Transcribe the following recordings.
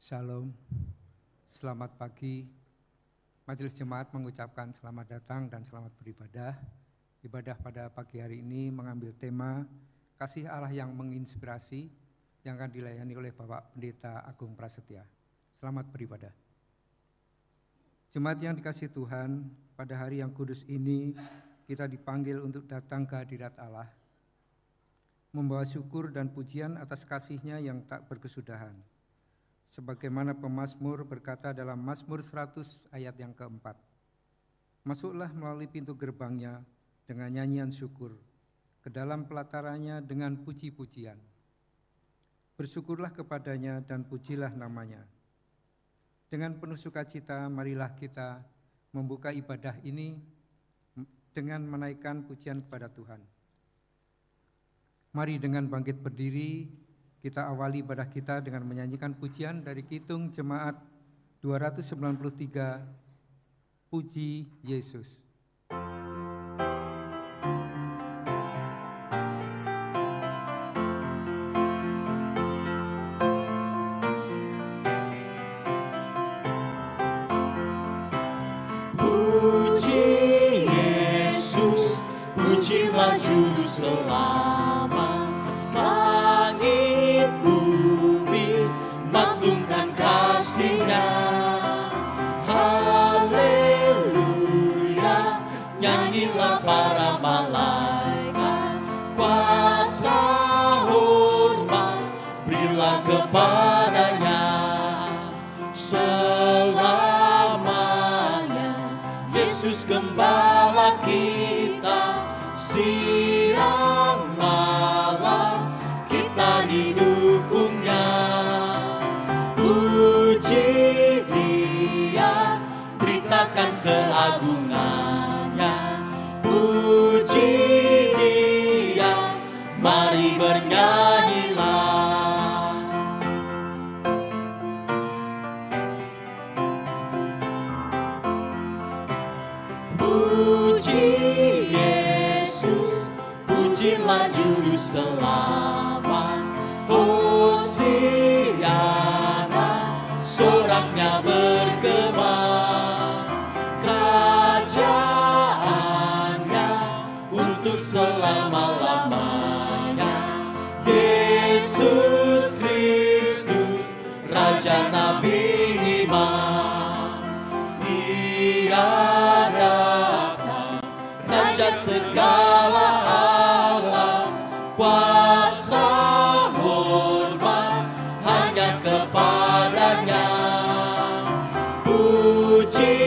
Shalom, selamat pagi. Majelis Jemaat mengucapkan selamat datang dan selamat beribadah. Ibadah pada pagi hari ini mengambil tema Kasih Allah yang menginspirasi yang akan dilayani oleh Bapak Pendeta Agung Prasetya. Selamat beribadah. Jemaat yang dikasihi Tuhan, pada hari yang kudus ini kita dipanggil untuk datang ke hadirat Allah, membawa syukur dan pujian atas kasih-Nya yang tak berkesudahan. Sebagaimana pemazmur berkata dalam Mazmur 100 ayat yang keempat, masuklah melalui pintu gerbangnya dengan nyanyian syukur, ke dalam pelatarannya dengan puji-pujian. Bersyukurlah kepadanya dan pujilah namanya. Dengan penuh sukacita marilah kita membuka ibadah ini dengan menaikkan pujian kepada Tuhan. Mari dengan bangkit berdiri, kita awali ibadah kita dengan menyanyikan pujian dari Kidung Jemaat 293, Puji Yesus. Puji Yesus, pujilah Juru Selamat. Para malaikat, kuasa hormat berilah kepadanya selamanya. Yesus Gembala kita, siang malam kita didukungnya. Puji Dia, beritakan keagungannya. Puji Dia, mari bernyanyilah. Puji Yesus, pujilah Juru Selamat. Hosiana, soraknya bergema. Selama-lamanya Yesus Kristus, Raja Nabi Imam. Ia datang, Raja segala alam, kuasa hormat hanya kepadanya. Puji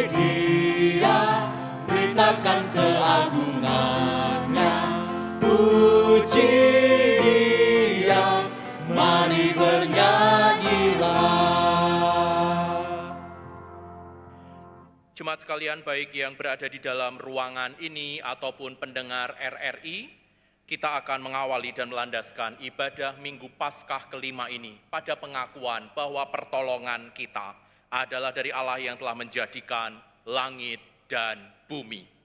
Dia, beritakan keagungan. Puji Dia, mari bernyanyilah. Jemaat sekalian, baik yang berada di dalam ruangan ini ataupun pendengar RRI, kita akan mengawali dan melandaskan ibadah Minggu Paskah kelima ini pada pengakuan bahwa pertolongan kita adalah dari Allah yang telah menjadikan langit dan bumi.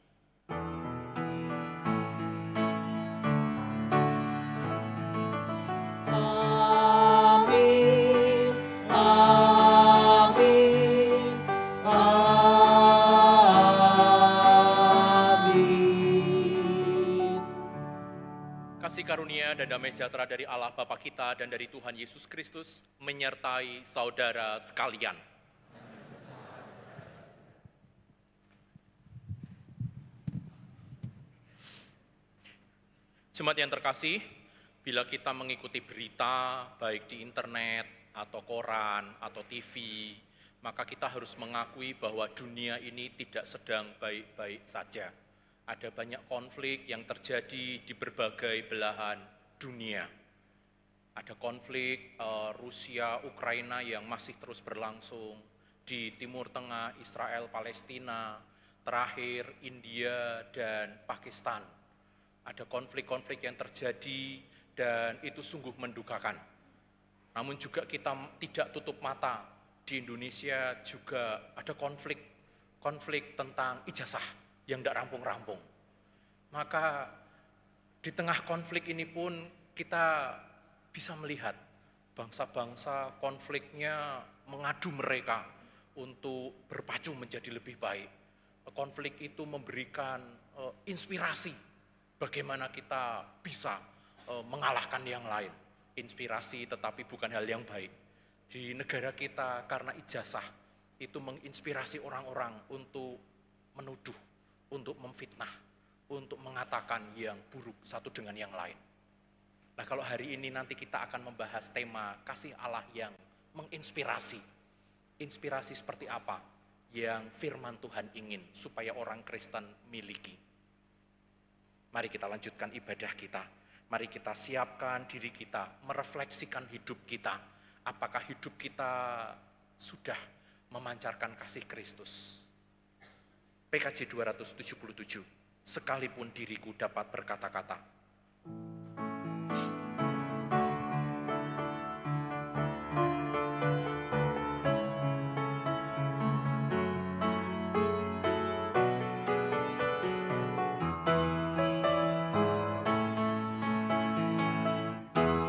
Kasih karunia dan damai sejahtera dari Allah Bapa kita dan dari Tuhan Yesus Kristus menyertai saudara sekalian. Jemaat yang terkasih, bila kita mengikuti berita baik di internet atau koran atau TV, maka kita harus mengakui bahwa dunia ini tidak sedang baik-baik saja. Ada banyak konflik yang terjadi di berbagai belahan dunia. Ada konflik Rusia, Ukraina yang masih terus berlangsung, di Timur Tengah, Israel, Palestina, terakhir India dan Pakistan. Ada konflik-konflik yang terjadi dan itu sungguh mendukakan. Namun juga kita tidak tutup mata, di Indonesia juga ada konflik tentang ijazah yang tidak rampung-rampung. Maka di tengah konflik ini pun kita bisa melihat bangsa-bangsa konfliknya mengadu mereka untuk berpacu menjadi lebih baik. Konflik itu memberikan inspirasi bagaimana kita bisa mengalahkan yang lain. Inspirasi tetapi bukan hal yang baik. Di negara kita karena ijazah itu menginspirasi orang-orang untuk menuduh, untuk memfitnah, untuk mengatakan yang buruk satu dengan yang lain. Nah, kalau hari ini nanti kita akan membahas tema kasih Allah yang menginspirasi. Inspirasi seperti apa yang firman Tuhan ingin supaya orang Kristen miliki. Mari kita lanjutkan ibadah kita. Mari kita siapkan diri kita, merefleksikan hidup kita. Apakah hidup kita sudah memancarkan kasih Kristus? PKJ 277, sekalipun diriku dapat berkata-kata.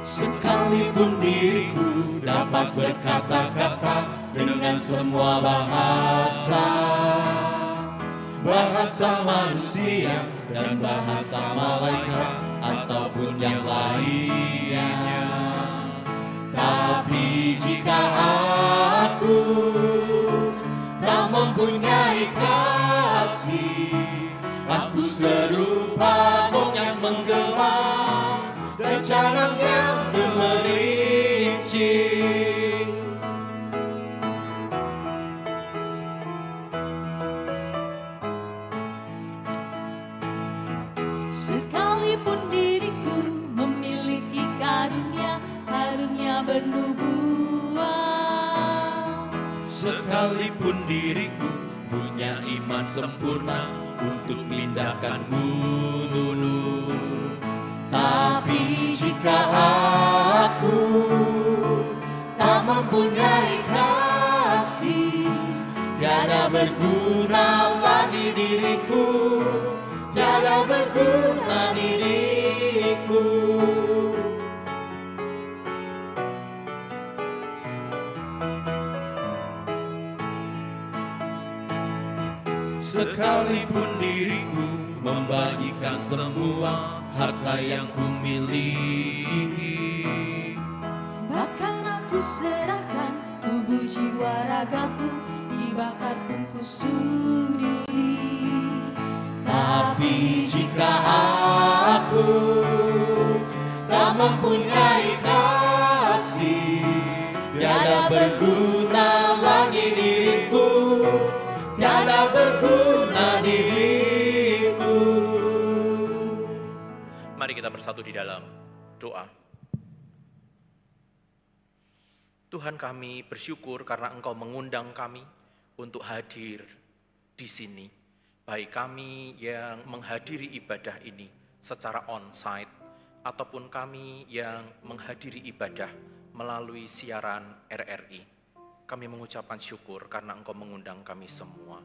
Sekalipun diriku dapat berkata-kata dengan semua bahasa, bahasa manusia dan bahasa malaikat ataupun yang lainnya. Tapi jika aku tak mempunyai kasih, aku serupa gong yang menggema dan carang yang gemerincing. Sekalipun diriku memiliki karunia bernubuat, Sekalipun diriku punya iman sempurna untuk pindahkan gunung, tapi jika aku tak mempunyai kasih, tiada berguna lagi diriku, tiada berguna diriku. Sekalipun diriku membagikan semua harta yang kumiliki, bahkan aku serahkan tubuh jiwa ragaku, dibakar pun ku sudi. tapi jika aku tak mempunyai kasih, tiada berguna lagi diriku, tiada berguna diriku. Mari kita bersatu di dalam doa. Tuhan, kami bersyukur karena Engkau mengundang kami untuk hadir di sini. Baik kami yang menghadiri ibadah ini secara on-site, ataupun kami yang menghadiri ibadah melalui siaran RRI. Kami mengucapkan syukur karena Engkau mengundang kami semua.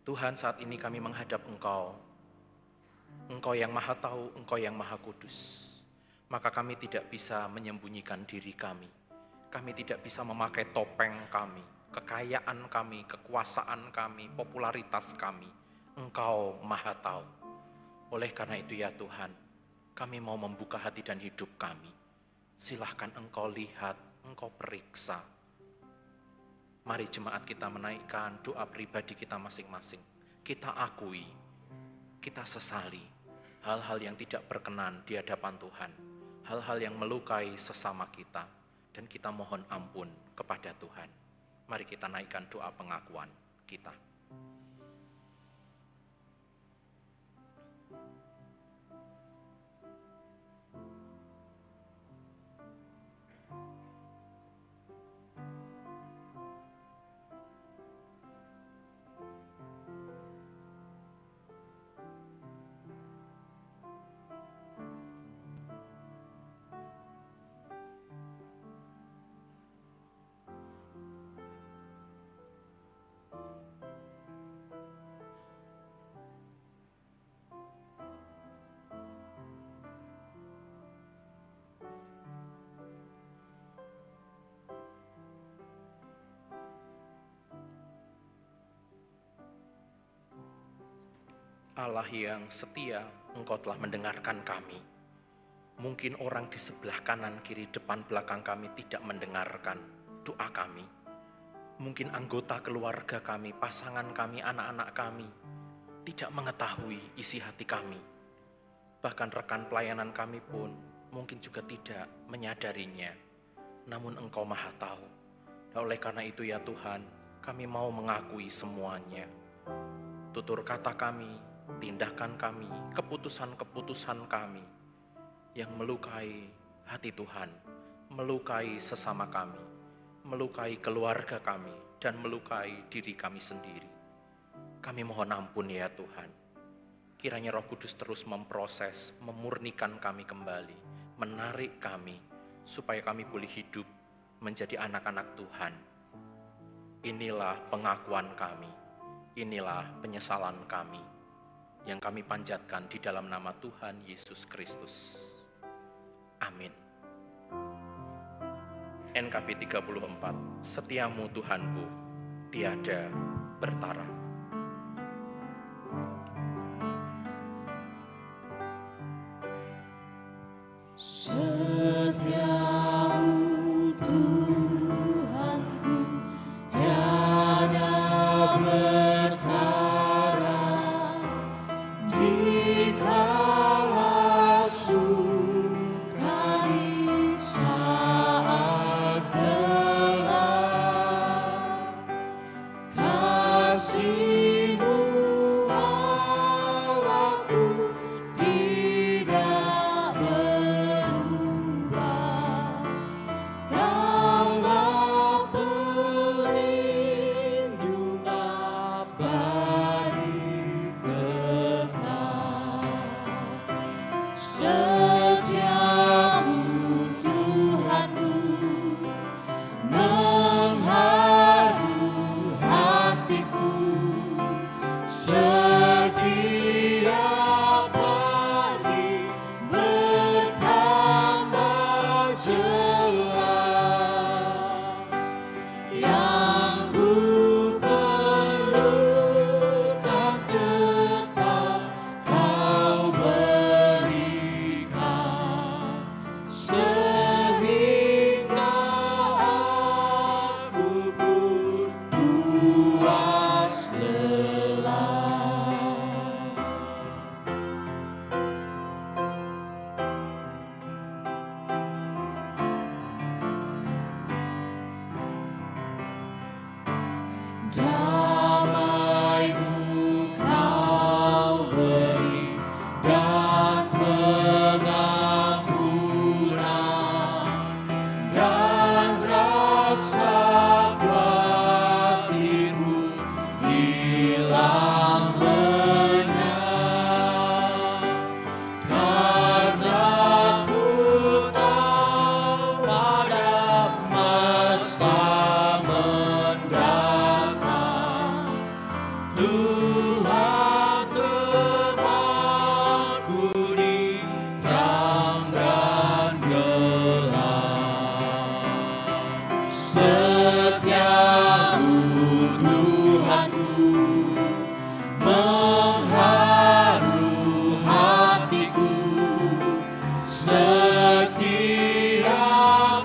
Tuhan, saat ini kami menghadap Engkau. Engkau yang Maha Tahu, Engkau yang Maha Kudus. Maka kami tidak bisa menyembunyikan diri kami. Kami tidak bisa memakai topeng kami, kekayaan kami, kekuasaan kami, popularitas kami. Engkau Maha Tahu. Oleh karena itu ya Tuhan, kami mau membuka hati dan hidup kami. Silahkan Engkau lihat, Engkau periksa. Mari jemaat kita menaikkan doa pribadi kita masing-masing. Kita akui, kita sesali hal-hal yang tidak berkenan di hadapan Tuhan. Hal-hal yang melukai sesama kita. Dan kita mohon ampun kepada Tuhan. Mari kita naikkan doa pengakuan kita. Allah yang setia, Engkau telah mendengarkan kami. Mungkin orang di sebelah kanan, kiri, depan, belakang kami tidak mendengarkan doa kami. Mungkin anggota keluarga kami, pasangan kami, anak-anak kami tidak mengetahui isi hati kami. Bahkan rekan pelayanan kami pun mungkin juga tidak menyadarinya. Namun Engkau Maha tahu. Dan oleh karena itu ya Tuhan, kami mau mengakui semuanya. Tutur kata kami, tindakan kami, keputusan-keputusan kami yang melukai hati Tuhan, melukai sesama kami, melukai keluarga kami, dan melukai diri kami sendiri. Kami mohon ampun ya Tuhan. Kiranya Roh Kudus terus memproses, memurnikan kami kembali, menarik kami, supaya kami boleh hidup menjadi anak-anak Tuhan. Inilah pengakuan kami, inilah penyesalan kami, yang kami panjatkan di dalam nama Tuhan Yesus Kristus. Amin. NKB 34, Setiamu Tuhanku, tiada bertara. Setiamu Tuhanku, tiada bertara. Dikala suka di saat gelap, kasih-Mu Allahku tidak berubah. Kaulah pelindung abadi tetap. Setiamu Tuhanku, mengharu hatiku. Setiap hari bertambah jelas. Yang ku perlukan tetap Kau berikan, sehingga aku pun puas lelah. Damai-Mu Kau beri dan pengampunan, dan rasa khawatir-Mu hilang lenyap. Karena ku tahu pada masa mendatang Tuhan temanku di terang dan gelap. Setiamu Tuhanku, mengharu hatiku. Setiap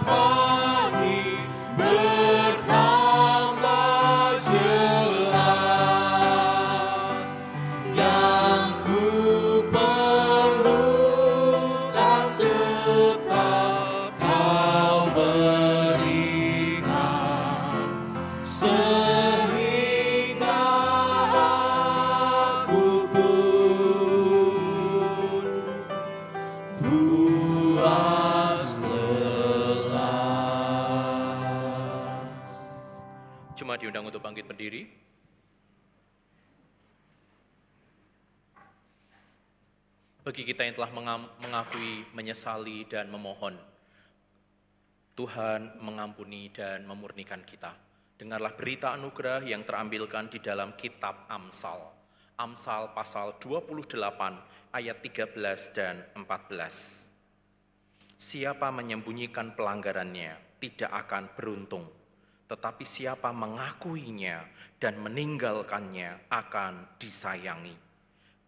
hari bertambah jelas. Yang ku perlukan tetap Kau berikan, sehingga aku pun puas lelah. Jemaat diundang untuk bangkit berdiri. Bagi kita yang telah mengakui, menyesali, dan memohon, Tuhan mengampuni dan memurnikan kita. Dengarlah berita anugerah yang terambilkan di dalam kitab Amsal. Amsal pasal 28 ayat 13 dan 14. Siapa menyembunyikan pelanggarannya tidak akan beruntung, tetapi siapa mengakuinya dan meninggalkannya akan disayangi.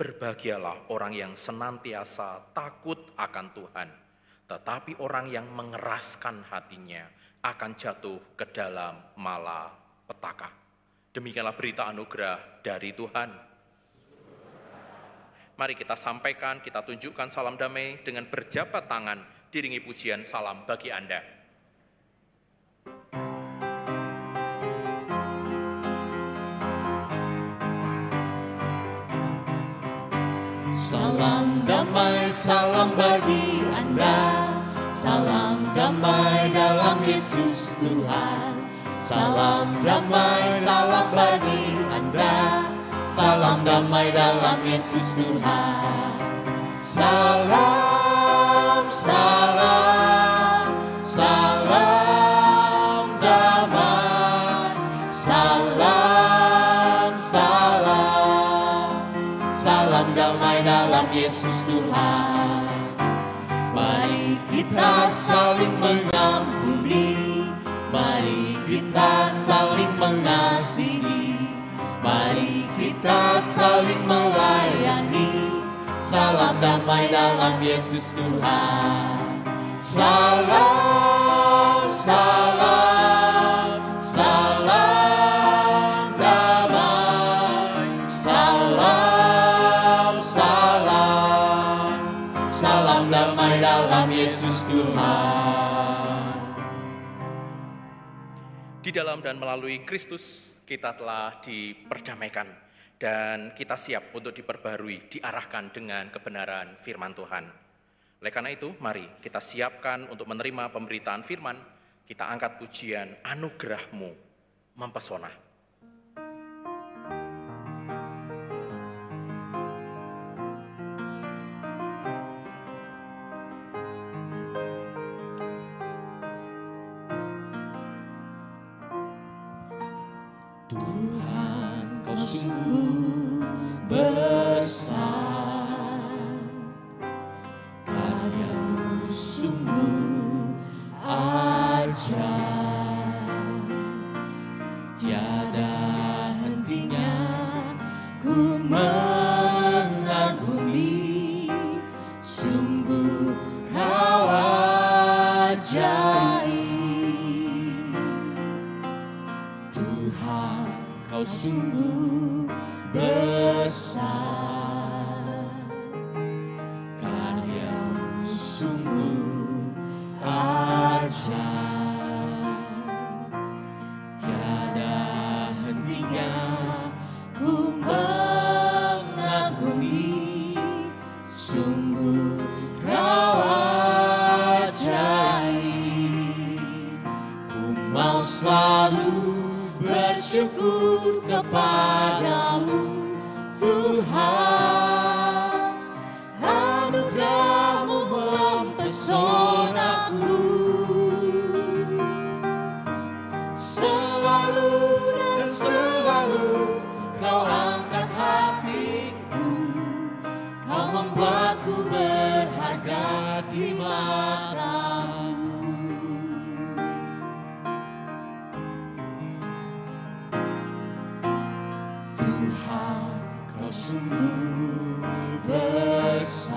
Berbahagialah orang yang senantiasa takut akan Tuhan, tetapi orang yang mengeraskan hatinya akan jatuh ke dalam malapetaka. Demikianlah berita anugerah dari Tuhan. Mari kita sampaikan, kita tunjukkan salam damai dengan berjabat tangan, diringi pujian salam bagi Anda. Salam damai, salam bagi Anda. Salam damai dalam Yesus Tuhan. Salam damai, salam bagi Anda. Salam damai dalam Yesus Tuhan. Salam, salam, salam damai. Salam, salam, salam damai dalam Yesus Tuhan. Mari kita saling mengampuni, mari kita saling mengasihi, mari kita saling melayani. Salam damai dalam Yesus Tuhan. Salam, salam, salam damai. Salam, salam, salam damai dalam Yesus Tuhan. Di dalam dan melalui Kristus kita telah diperdamaikan dan kita siap untuk diperbarui, diarahkan dengan kebenaran firman Tuhan. Oleh karena itu, mari kita siapkan untuk menerima pemberitaan firman. Kita angkat pujian anugerah-Mu mempesona. Tuhan, Kau sungguh besar, karya-Mu sungguh ajaib, tiada hentinya ku mengagumi, sungguh Kau ajaib. Tuhan, Kau sungguh besar, karya-Mu sungguh ajaib, tiada hentinya ku mengagumi, sungguh Kau ajaib. Ku mau selalu bersyukur kepadamu, Tuhan. Anugerah-Mu mempesonaku, selalu dan selalu Kau angkat hatiku, Kau membuatku berharga di mata-Mu. Tuhan, Kau sungguh besar,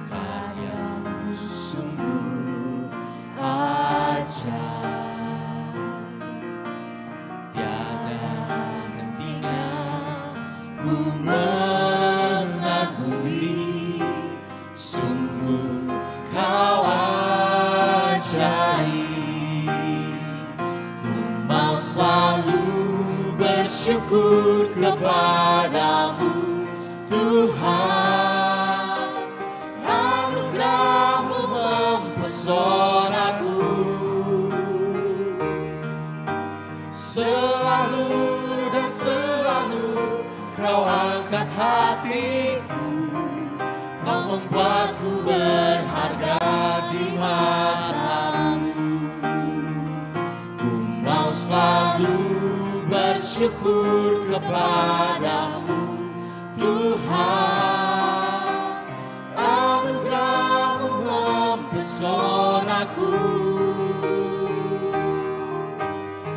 karya-Mu sungguh ajaib, tiada hentinya ku mengagumi, sungguh Kau ajaib. Ku mau selalu bersyukur kepadamu, Tuhan. Anugerah-Mu mempesonaku, selalu dan selalu Kau angkat hatiku, Kau membuatku berharga di mata-Mu. Ku mau selalu bersyukur kepadamu, Tuhan. Anugerah-Mu mempesonaku,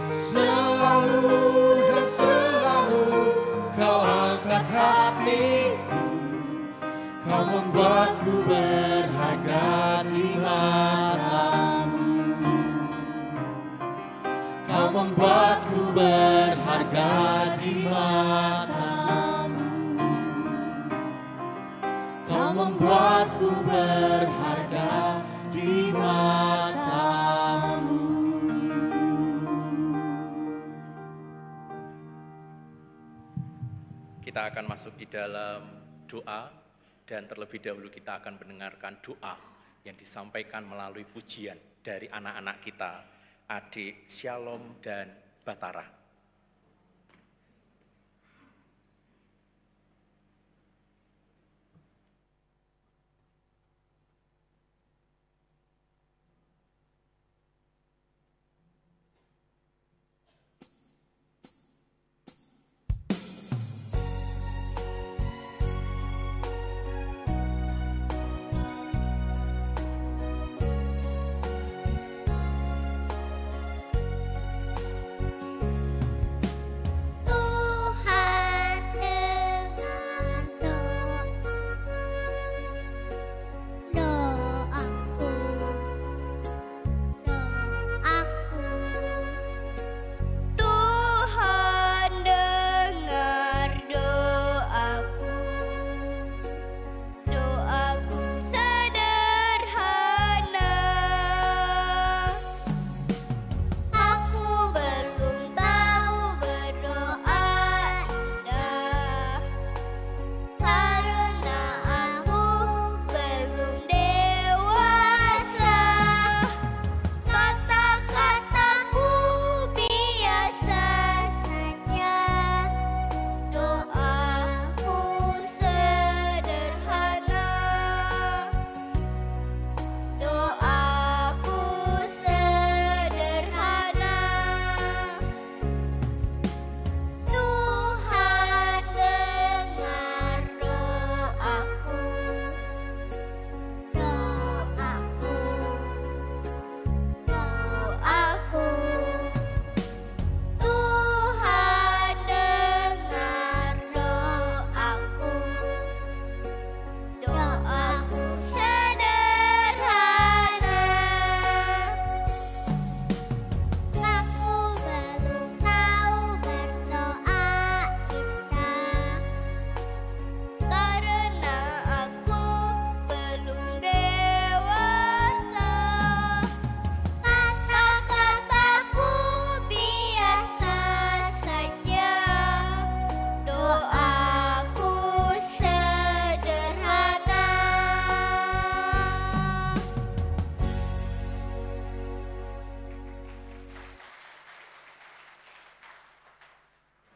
selalu dan selalu Kau membuatku berharga di matamu. Kau membuatku berharga di matamu. Kau membuatku berharga di matamu. Kita akan masuk di dalam doa, dan terlebih dahulu kita akan mendengarkan doa yang disampaikan melalui pujian dari anak-anak kita, adik Shalom dan Batara.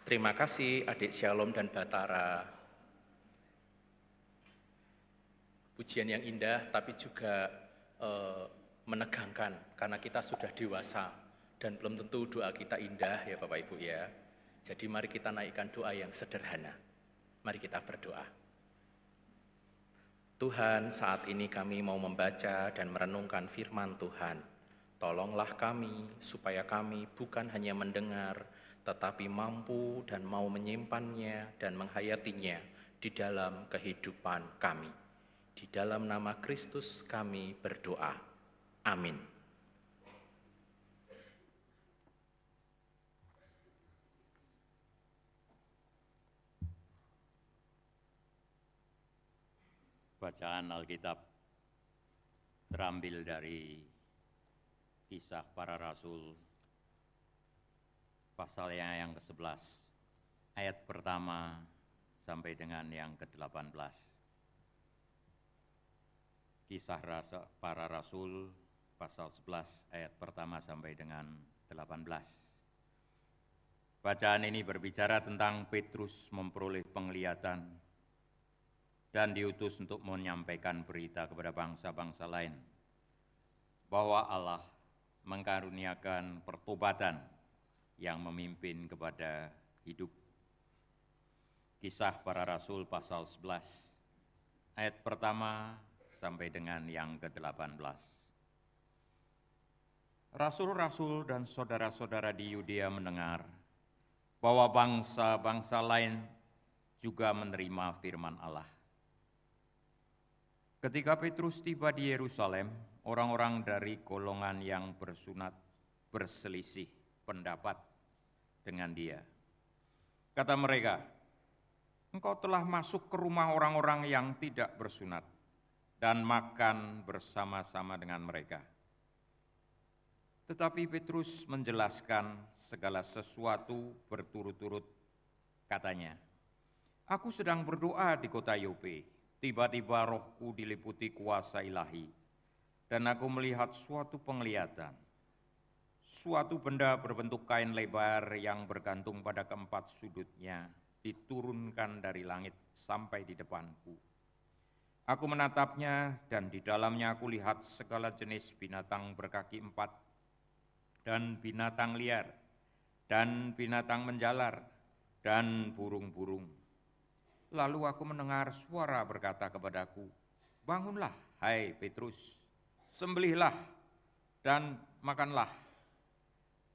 Terima kasih adik Shalom dan Batara. Pujian yang indah tapi juga menegangkan karena kita sudah dewasa dan belum tentu doa kita indah ya Bapak Ibu ya. Jadi mari kita naikkan doa yang sederhana. Mari kita berdoa. Tuhan, saat ini kami mau membaca dan merenungkan firman Tuhan. Tolonglah kami supaya kami bukan hanya mendengar, tetapi mampu dan mau menyimpannya dan menghayatinya di dalam kehidupan kami. Di dalam nama Kristus kami berdoa. Amin. Bacaan Alkitab terambil dari Kisah Para Rasul pasalnya yang ke-11, ayat pertama sampai dengan yang ke-18. Kisah Para Rasul, pasal 11, ayat pertama sampai dengan 18. Bacaan ini berbicara tentang Petrus memperoleh penglihatan dan diutus untuk menyampaikan berita kepada bangsa-bangsa lain, bahwa Allah mengkaruniakan pertobatan yang memimpin kepada hidup. Kisah Para Rasul pasal 11, ayat pertama sampai dengan yang ke-18. Rasul-rasul dan saudara-saudara di Yudea mendengar bahwa bangsa-bangsa lain juga menerima firman Allah. Ketika Petrus tiba di Yerusalem, orang-orang dari golongan yang bersunat berselisih pendapat dengan dia. Kata mereka, "Engkau telah masuk ke rumah orang-orang yang tidak bersunat dan makan bersama-sama dengan mereka." Tetapi Petrus menjelaskan segala sesuatu berturut-turut. Katanya, "Aku sedang berdoa di kota Yope. Tiba-tiba rohku diliputi kuasa ilahi, dan aku melihat suatu penglihatan. Suatu benda berbentuk kain lebar yang bergantung pada keempat sudutnya diturunkan dari langit sampai di depanku. Aku menatapnya dan di dalamnya aku lihat segala jenis binatang berkaki empat dan binatang liar dan binatang menjalar dan burung-burung. Lalu aku mendengar suara berkata kepadaku, 'Bangunlah, hai Petrus, sembelihlah dan makanlah.'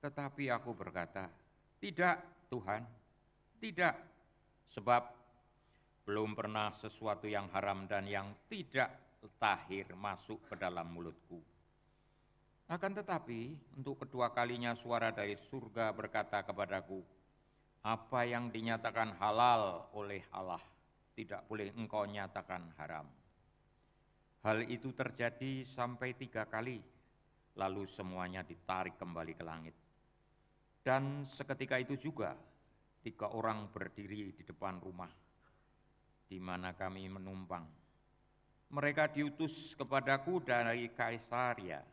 Tetapi aku berkata, 'Tidak, Tuhan, tidak, sebab belum pernah sesuatu yang haram dan yang tidak tahir masuk ke dalam mulutku.' Akan tetapi, untuk kedua kalinya suara dari surga berkata kepadaku, 'Apa yang dinyatakan halal oleh Allah, tidak boleh engkau nyatakan haram.' Hal itu terjadi sampai 3 kali, lalu semuanya ditarik kembali ke langit. Dan seketika itu juga, 3 orang berdiri di depan rumah, di mana kami menumpang. Mereka diutus kepadaku dari Kaisaria.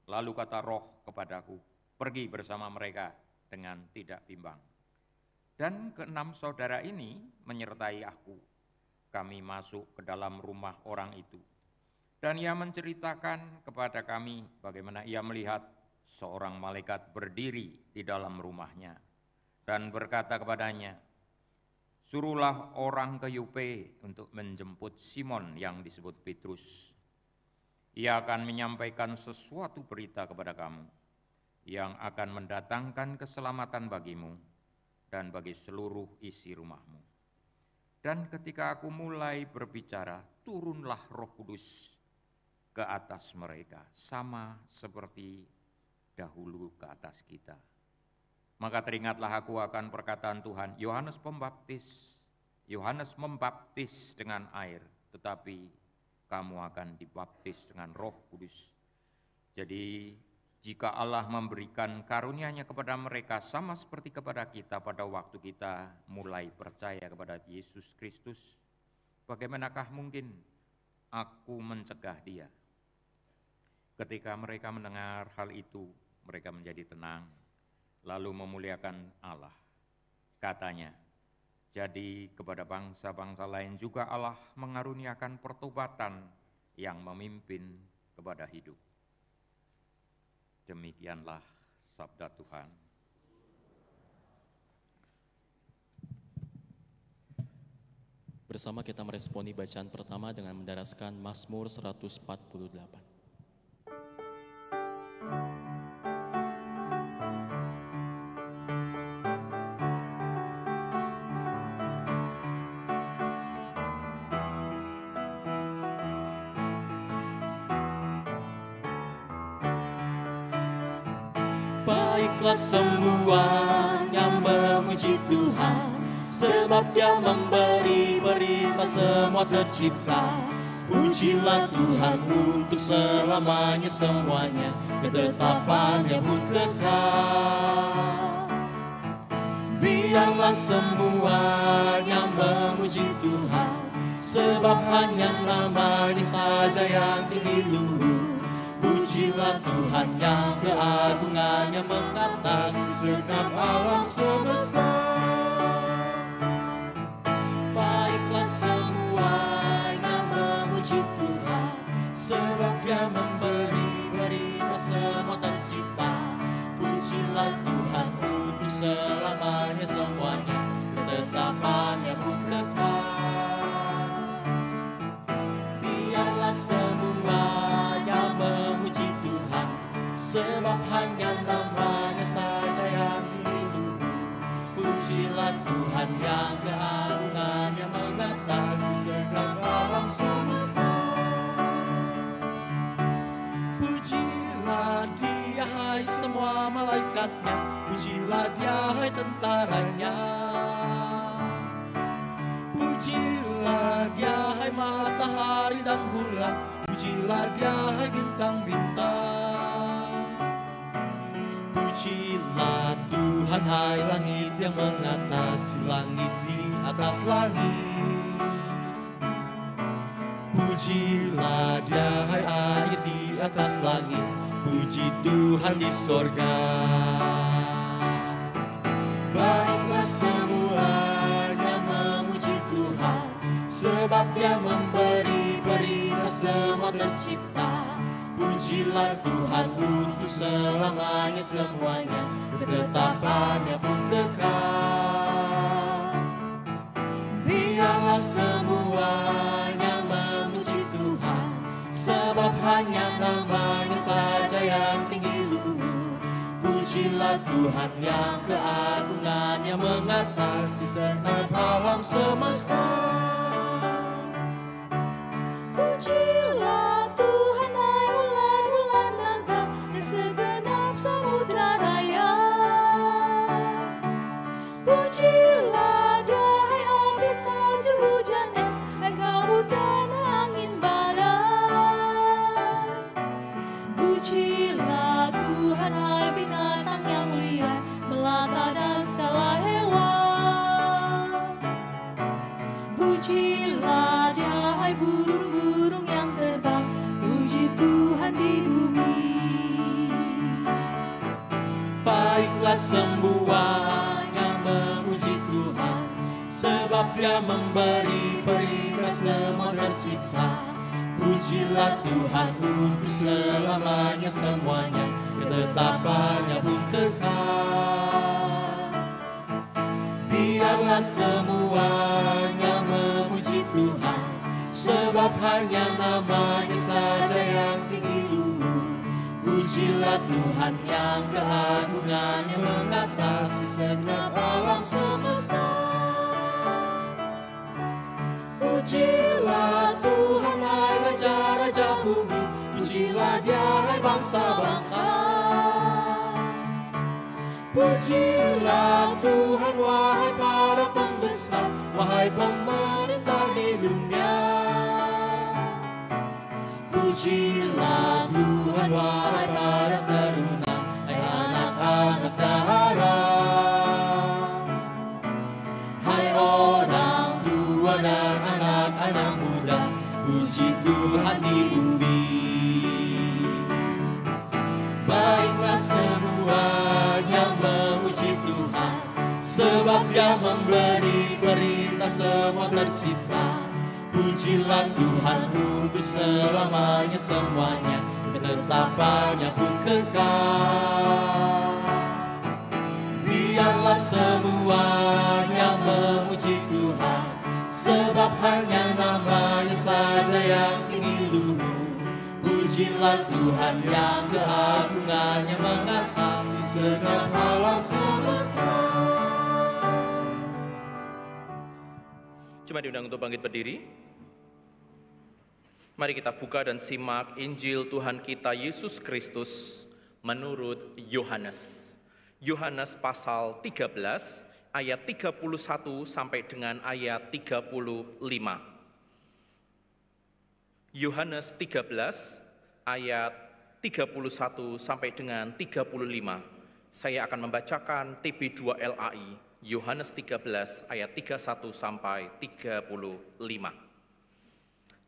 Lalu kata Roh kepadaku, 'Pergi bersama mereka dengan tidak bimbang.' Dan 6 saudara ini menyertai aku. Kami masuk ke dalam rumah orang itu. Dan ia menceritakan kepada kami bagaimana ia melihat seorang malaikat berdiri di dalam rumahnya. Dan berkata kepadanya, 'Suruhlah orang ke Yope untuk menjemput Simon yang disebut Petrus. Ia akan menyampaikan sesuatu berita kepada kamu yang akan mendatangkan keselamatan bagimu dan bagi seluruh isi rumahmu.' Dan ketika aku mulai berbicara, turunlah Roh Kudus ke atas mereka, sama seperti dahulu ke atas kita. Maka teringatlah aku akan perkataan Tuhan, Yohanes membaptis dengan air, tetapi kamu akan dibaptis dengan Roh Kudus. Jadi jika Allah memberikan karunia-Nya kepada mereka sama seperti kepada kita pada waktu kita mulai percaya kepada Yesus Kristus, bagaimanakah mungkin aku mencegah dia?" Ketika mereka mendengar hal itu, mereka menjadi tenang, lalu memuliakan Allah. Katanya, "Jadi kepada bangsa-bangsa lain juga Allah mengaruniakan pertobatan yang memimpin kepada hidup." Demikianlah sabda Tuhan. Bersama kita meresponi bacaan pertama dengan mendaraskan Mazmur 148. Baiklah semuanya memuji Tuhan, sebab Dia memberi berita semua tercipta. Pujilah Tuhan untuk selamanya semuanya, ketetapan-Nya pun kekal. Biarlah semuanya memuji Tuhan, sebab hanya nama-Nya saja yang tinggi luhur. Pujilah Tuhan yang keagungan-Nya mengatasi segenap alam semesta. Baiklah semuanya memuji Tuhan, sebab Dia memberi berita semua tercipta. Pujilah Tuhan untuk selamanya semuanya, ketetapan-Nya pun kekal. Biarlah semuanya memuji Tuhan, sebab hanya nama-Nya saja yang tinggi luhur. malaikatnya, pujilah Dia hai tentaranya. Pujilah Dia hai matahari dan bulan, pujilah Dia hai bintang-bintang. Pujilah Tuhan hai langit yang mengatasi langit di atas langit. Pujilah Dia hai air di atas langit, puji Tuhan di sorga. Baiklah semuanya memuji Tuhan, sebab Dia memberi berita semua tercipta. Pujilah Tuhan untuk selamanya semuanya, ketetapannya pun kekal. Biarlah semuanya memuji Tuhan, sebab hanya namanya saja yang tinggi luhur. Pujilah Tuhan yang keagungannya mengatasi segenap alam semesta. Pujilah Tuhan hai ular-ular naga dan segenap samudra raya. Pujilah Dia hai api salju hujan es, hai kabut dan angin badai. Pujilah Tuhan hai binatang yang liar, melata dan segala hewan. Pujilah Dia hai burung-burung yang terbang, puji Tuhan di bumi. Baiklah semuanya memuji Tuhan, sebab Dia memberi berita semua tercipta. Pujilah Tuhan untuk selamanya semuanya, ketetapannya pun kekal. Biarlah semuanya memuji Tuhan, sebab hanya namanya saja yang tinggi luhur. Pujilah Tuhan yang keagungannya mengatasi segenap alam semesta. Pujilah Tuhan hai raja-raja bumi, pujilah Dia hai bangsa-bangsa. Pujilah Tuhan wahai para pembesar, wahai pemerintah di dunia. Pujilah Tuhan wahai para teruna, hai anak-anak dahara. Hai orang tua dan anak-anak muda, puji Tuhan di bumi. Baiklah semuanya memuji Tuhan, sebab Dia memberi berita semua tercipta. Pujilah Tuhan untuk selamanya semuanya, ketetapannya pun kekal. Biarlah semuanya memuji Tuhan, sebab hanya namanya saja yang tinggi luhur. Pujilah Tuhan yang keagungannya mengatasi segenap alam semesta. Cuma diundang untuk bangkit berdiri. Mari kita buka dan simak Injil Tuhan kita Yesus Kristus menurut Yohanes. Yohanes pasal 13 ayat 31 sampai dengan ayat 35. Yohanes 13 ayat 31 sampai dengan 35. Saya akan membacakan TB2 LAI Yohanes 13 ayat 31 sampai 35.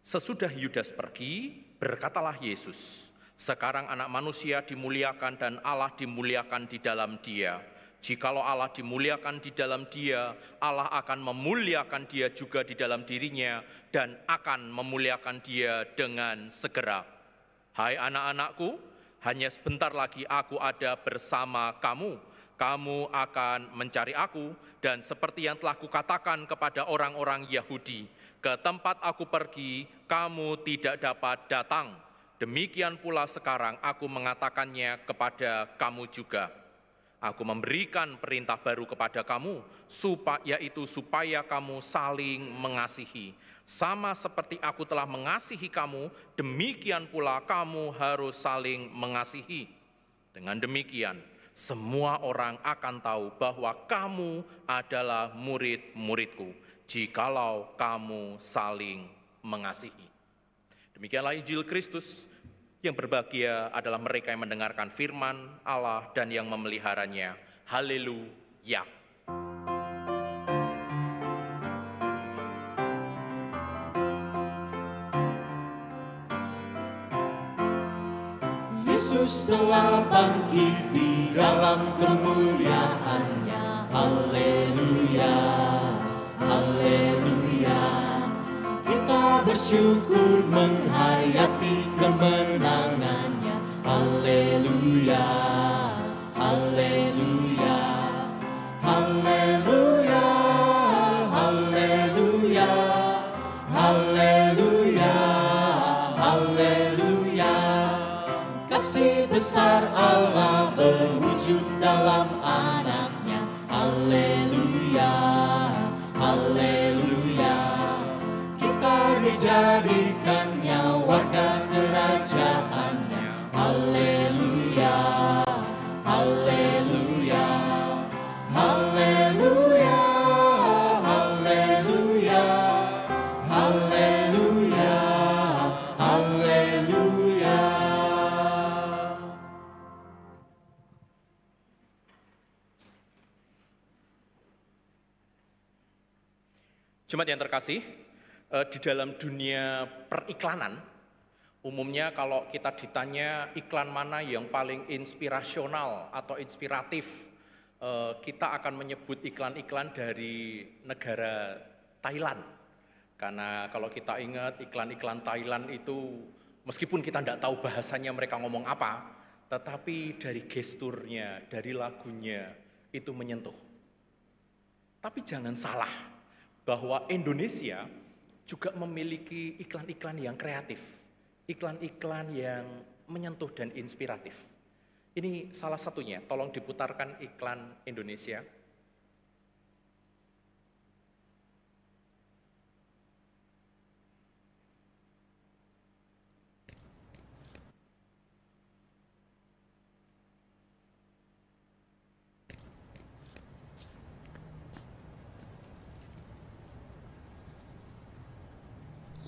Sesudah Yudas pergi, berkatalah Yesus, "Sekarang anak manusia dimuliakan dan Allah dimuliakan di dalam Dia. Jikalau Allah dimuliakan di dalam Dia, Allah akan memuliakan Dia juga di dalam dirinya dan akan memuliakan Dia dengan segera. Hai anak-anakku, hanya sebentar lagi aku ada bersama kamu. Kamu akan mencari aku, dan seperti yang telah kukatakan kepada orang-orang Yahudi, ke tempat aku pergi, kamu tidak dapat datang. Demikian pula sekarang aku mengatakannya kepada kamu juga. Aku memberikan perintah baru kepada kamu, yaitu supaya kamu saling mengasihi. Sama seperti aku telah mengasihi kamu, demikian pula kamu harus saling mengasihi. Dengan demikian, semua orang akan tahu bahwa kamu adalah murid-muridku, jikalau kamu saling mengasihi. Demikianlah Injil Kristus. Yang berbahagia adalah mereka yang mendengarkan firman Allah dan yang memeliharanya. Haleluya. Yesus telah bangkit di dalam kemuliaan-Nya. Haleluya, haleluya. Kita bersyukur menghayati kemenangan-Nya. Haleluya, haleluya, haleluya, haleluya, haleluya, haleluya. Kasih besar Allah berwujud dalam anak-Nya. Haleluya, haleluya. Kita dijadikannya warga kerajaan-Nya. Haleluya, haleluya, haleluya, haleluya, haleluya, haleluya. Jemaat yang terkasih, di dalam dunia periklanan, umumnya kalau kita ditanya iklan mana yang paling inspirasional atau inspiratif, kita akan menyebut iklan-iklan dari negara Thailand. Karena kalau kita ingat iklan-iklan Thailand itu, meskipun kita tidak tahu bahasanya mereka ngomong apa, tetapi dari gesturnya, dari lagunya, itu menyentuh. Tapi jangan salah, bahwa Indonesia juga memiliki iklan-iklan yang kreatif, iklan-iklan yang menyentuh dan inspiratif. Ini salah satunya, tolong diputarkan iklan Indonesia.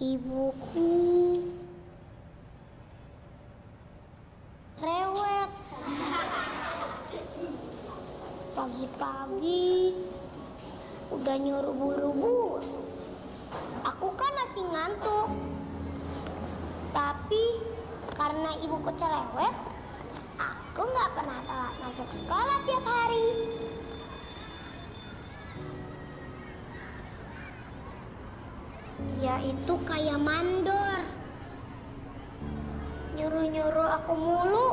Ibuku rewet. Pagi-pagi udah nyuruh buru-buru. Aku kan masih ngantuk. Tapi karena ibuku cerewet, aku nggak pernah telat masuk sekolah tiap hari. Dia itu kayak mandor, nyuruh-nyuruh aku mulu,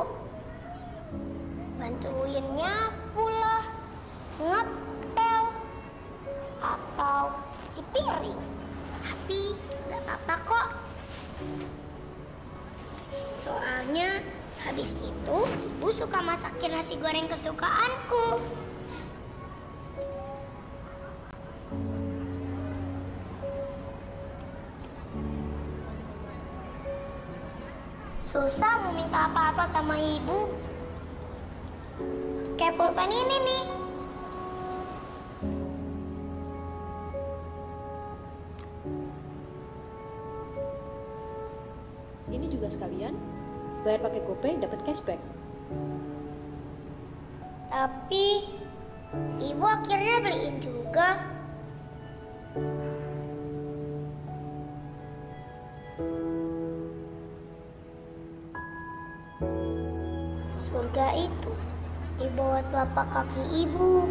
bantuin nyapu lah, ngepel, atau cuci piring. Tapi gak apa-apa kok, soalnya habis itu ibu suka masakin nasi goreng kesukaanku. Susah mau minta apa-apa sama ibu. Kayak pulpen ini nih. Ini juga sekalian, bayar pakai GoPay dapat cashback. Tapi ibu akhirnya beliin juga. Surga itu di bawah telapak kaki ibu.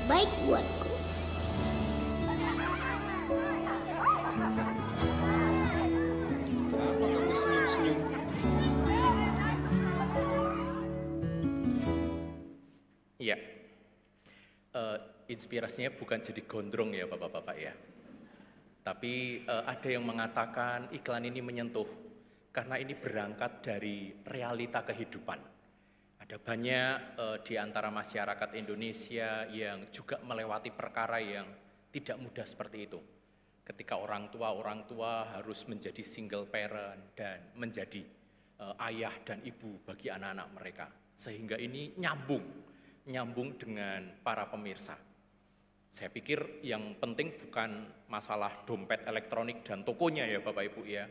terbaik buatku. Kenapa kamu senyum-senyum? Iya, inspirasinya bukan jadi gondrong ya Bapak-Bapak ya. Tapi ada yang mengatakan iklan ini menyentuh karena ini berangkat dari realita kehidupan. Ada banyak di antara masyarakat Indonesia yang juga melewati perkara yang tidak mudah seperti itu. Ketika orang tua harus menjadi single parent dan menjadi ayah dan ibu bagi anak-anak mereka. Sehingga ini nyambung dengan para pemirsa. Saya pikir yang penting bukan masalah dompet elektronik dan tokonya ya Bapak Ibu ya,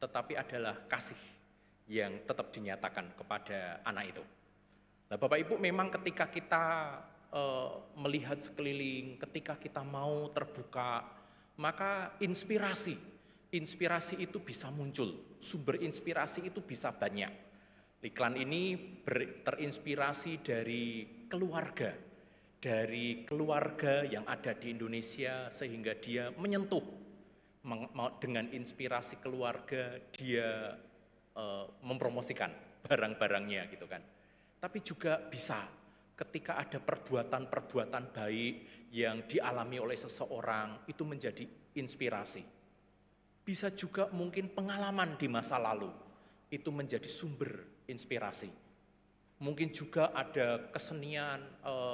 tetapi adalah kasih yang tetap dinyatakan kepada anak itu. Nah Bapak Ibu, memang ketika kita melihat sekeliling, ketika kita mau terbuka, maka inspirasi itu bisa muncul, sumber inspirasi itu bisa banyak. Iklan ini terinspirasi dari keluarga yang ada di Indonesia, sehingga dia menyentuh dengan inspirasi keluarga, dia mempromosikan barang-barangnya gitu kan. Tapi juga bisa ketika ada perbuatan-perbuatan baik yang dialami oleh seseorang, itu menjadi inspirasi. Bisa juga mungkin pengalaman di masa lalu, itu menjadi sumber inspirasi. Mungkin juga ada kesenian,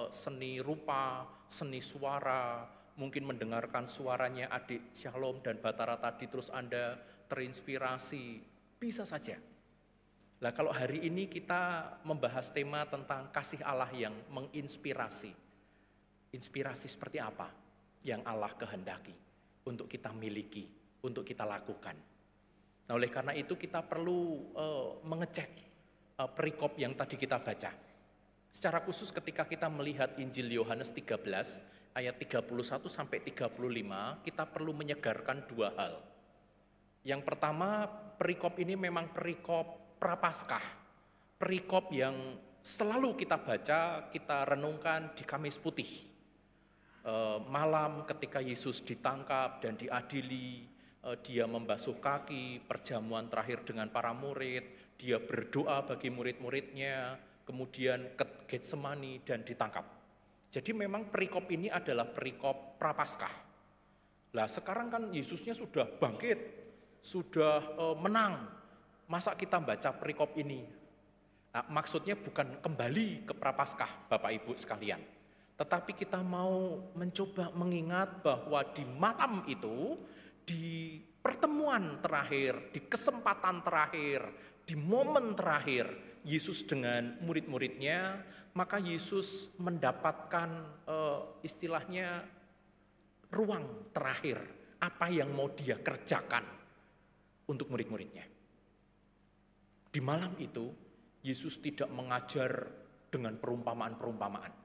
seni rupa, seni suara, mungkin mendengarkan suaranya adik Shalom dan Batara tadi terus Anda terinspirasi, bisa saja. Nah kalau hari ini kita membahas tema tentang kasih Allah yang menginspirasi. Inspirasi seperti apa yang Allah kehendaki untuk kita miliki, untuk kita lakukan. Nah oleh karena itu kita perlu mengecek perikop yang tadi kita baca. Secara khusus ketika kita melihat Injil Yohanes 13 ayat 31 sampai 35, kita perlu menyegarkan dua hal. Yang pertama, perikop ini memang perikop Prapaskah. Perikop yang selalu kita baca, kita renungkan di Kamis Putih. Malam ketika Yesus ditangkap dan diadili, dia membasuh kaki, perjamuan terakhir dengan para murid, dia berdoa bagi murid-muridnya, kemudian ke Getsemani dan ditangkap. Jadi memang perikop ini adalah perikop Prapaskah. Lah sekarang kan Yesusnya sudah bangkit, sudah menang. Masa kita baca perikop ini? Nah, maksudnya bukan kembali ke Prapaskah Bapak Ibu sekalian. Tetapi kita mau mencoba mengingat bahwa di malam itu, di pertemuan terakhir, di kesempatan terakhir, di momen terakhir Yesus dengan murid-muridnya, maka Yesus mendapatkan istilahnya ruang terakhir, apa yang mau dia kerjakan untuk murid-muridnya. Di malam itu Yesus tidak mengajar dengan perumpamaan-perumpamaan.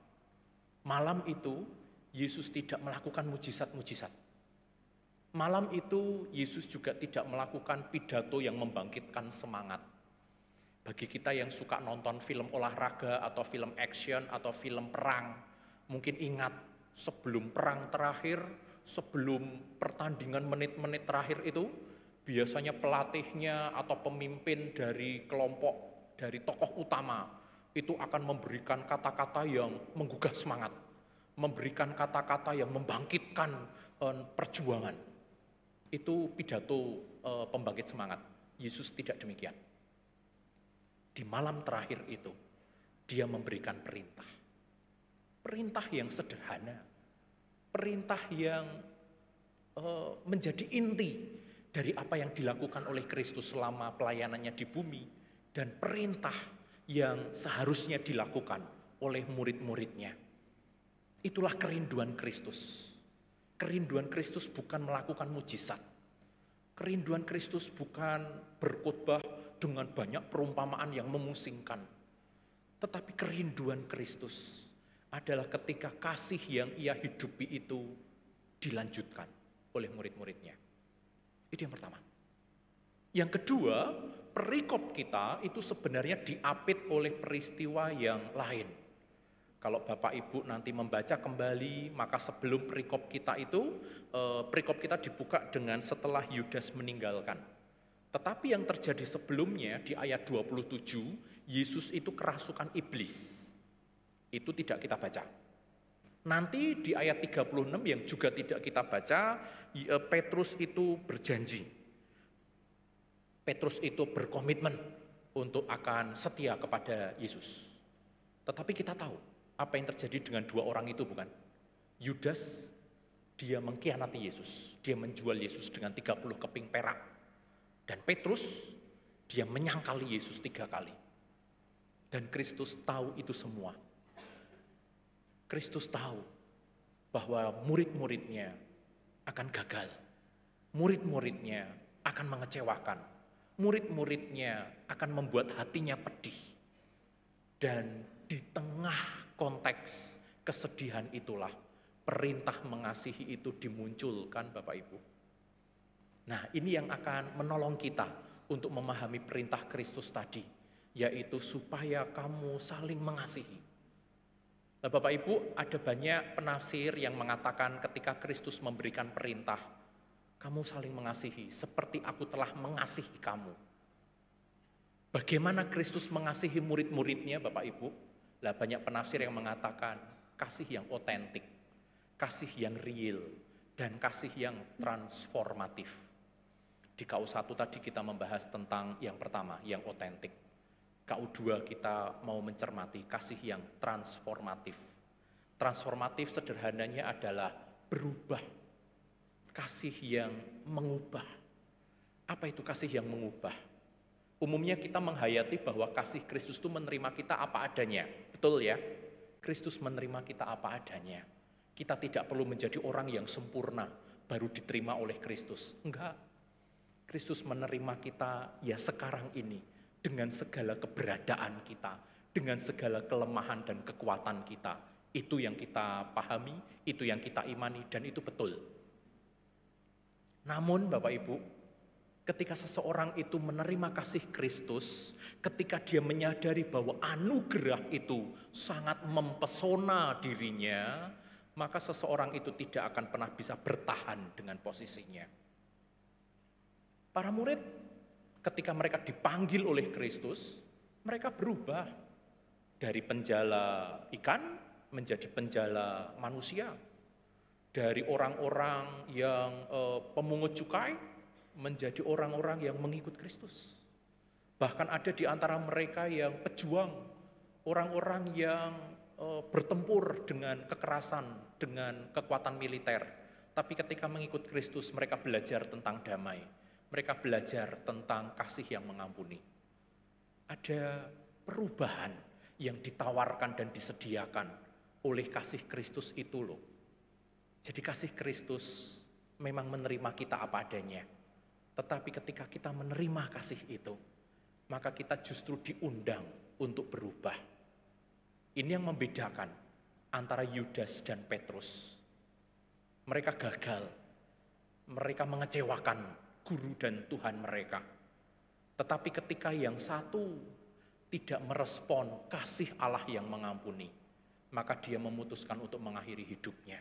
Malam itu Yesus tidak melakukan mujizat-mujizat. Malam itu Yesus juga tidak melakukan pidato yang membangkitkan semangat. Bagi kita yang suka nonton film olahraga atau film action atau film perang, mungkin ingat sebelum perang terakhir, sebelum pertandingan menit-menit terakhir itu, biasanya pelatihnya atau pemimpin dari kelompok, dari tokoh utama, itu akan memberikan kata-kata yang menggugah semangat, memberikan kata-kata yang membangkitkan perjuangan. Itu pidato pembangkit semangat. Yesus tidak demikian. Di malam terakhir itu, dia memberikan perintah. Perintah yang sederhana. Perintah yang menjadi inti dari apa yang dilakukan oleh Kristus selama pelayanannya di bumi. Dan perintah yang seharusnya dilakukan oleh murid-muridnya. Itulah kerinduan Kristus. Kerinduan Kristus bukan melakukan mujizat. Kerinduan Kristus bukan berkhotbah dengan banyak perumpamaan yang memusingkan. Tetapi kerinduan Kristus adalah ketika kasih yang ia hidupi itu dilanjutkan oleh murid-muridnya. Itu yang pertama. Yang kedua, perikop kita itu sebenarnya diapit oleh peristiwa yang lain. Kalau Bapak Ibu nanti membaca kembali, maka sebelum perikop kita itu, perikop kita dibuka dengan setelah Yudas meninggalkan. Tetapi yang terjadi sebelumnya di ayat 27, Yesus itu kerasukan iblis. Itu tidak kita baca. Nanti di ayat 36 yang juga tidak kita baca, Petrus itu berjanji. Petrus itu berkomitmen untuk akan setia kepada Yesus. Tetapi kita tahu apa yang terjadi dengan dua orang itu, bukan? Yudas, dia mengkhianati Yesus. Dia menjual Yesus dengan 30 keping perak. Dan Petrus, dia menyangkali Yesus 3 kali. Dan Kristus tahu itu semua. Kristus tahu bahwa murid-muridnya akan gagal. Murid-muridnya akan mengecewakan. Murid-muridnya akan membuat hatinya pedih. Dan di tengah konteks kesedihan itulah perintah mengasihi itu dimunculkan, Bapak Ibu. Nah, ini yang akan menolong kita untuk memahami perintah Kristus tadi, yaitu supaya kamu saling mengasihi. Nah, Bapak Ibu, ada banyak penafsir yang mengatakan ketika Kristus memberikan perintah, kamu saling mengasihi seperti aku telah mengasihi kamu. Bagaimana Kristus mengasihi murid-muridnya, Bapak Ibu? Lah, banyak penafsir yang mengatakan kasih yang otentik, kasih yang real, dan kasih yang transformatif. Di KU1 tadi kita membahas tentang yang pertama, yang otentik. KU2 kita mau mencermati kasih yang transformatif. Transformatif sederhananya adalah berubah. Kasih yang mengubah. Apa itu kasih yang mengubah? Umumnya kita menghayati bahwa kasih Kristus itu menerima kita apa adanya. Betul ya? Kristus menerima kita apa adanya. Kita tidak perlu menjadi orang yang sempurna baru diterima oleh Kristus. Enggak. Kristus menerima kita ya sekarang ini dengan segala keberadaan kita, dengan segala kelemahan dan kekuatan kita. Itu yang kita pahami, itu yang kita imani, dan itu betul. Namun Bapak Ibu, ketika seseorang itu menerima kasih Kristus, ketika dia menyadari bahwa anugerah itu sangat mempesona dirinya, maka seseorang itu tidak akan pernah bisa bertahan dengan posisinya. Para murid, ketika mereka dipanggil oleh Kristus, mereka berubah dari penjala ikan menjadi penjala manusia, dari orang-orang yang pemungut cukai menjadi orang-orang yang mengikut Kristus. Bahkan ada di antara mereka yang pejuang, orang-orang yang bertempur dengan kekerasan, dengan kekuatan militer. Tapi ketika mengikut Kristus, mereka belajar tentang damai. Mereka belajar tentang kasih yang mengampuni. Ada perubahan yang ditawarkan dan disediakan oleh kasih Kristus itu loh. Jadi kasih Kristus memang menerima kita apa adanya. Tetapi ketika kita menerima kasih itu, maka kita justru diundang untuk berubah. Ini yang membedakan antara Yudas dan Petrus. Mereka gagal, mereka mengecewakan guru dan Tuhan mereka. Tetapi ketika yang satu tidak merespon kasih Allah yang mengampuni, maka dia memutuskan untuk mengakhiri hidupnya.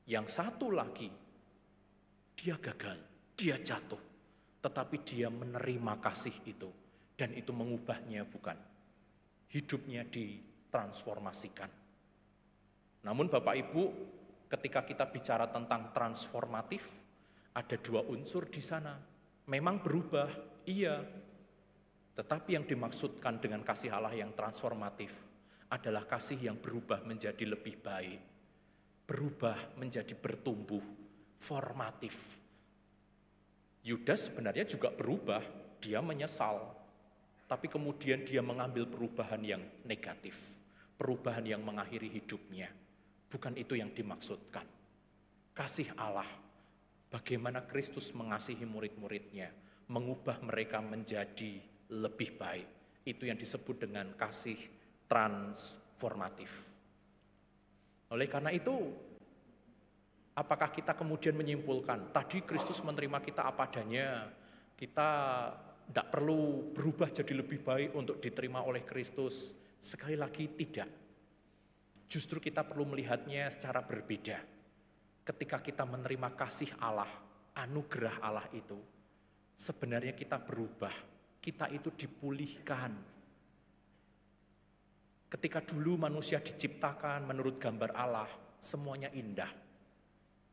Yang satu lagi, dia gagal. Dia jatuh, tetapi dia menerima kasih itu. Dan itu mengubahnya, bukan. Hidupnya ditransformasikan. Namun Bapak Ibu, ketika kita bicara tentang transformatif, ada dua unsur di sana. Memang berubah, iya. Tetapi yang dimaksudkan dengan kasih Allah yang transformatif adalah kasih yang berubah menjadi lebih baik. Berubah menjadi bertumbuh, formatif. Yudas sebenarnya juga berubah, dia menyesal. Tapi kemudian dia mengambil perubahan yang negatif. Perubahan yang mengakhiri hidupnya. Bukan itu yang dimaksudkan. Kasih Allah, bagaimana Kristus mengasihi murid-muridnya, mengubah mereka menjadi lebih baik. Itu yang disebut dengan kasih transformatif. Oleh karena itu, apakah kita kemudian menyimpulkan, tadi Kristus menerima kita apa adanya, kita tidak perlu berubah jadi lebih baik untuk diterima oleh Kristus? Sekali lagi tidak. Justru kita perlu melihatnya secara berbeda. Ketika kita menerima kasih Allah, anugerah Allah itu, sebenarnya kita berubah, kita itu dipulihkan. Ketika dulu manusia diciptakan menurut gambar Allah, semuanya indah.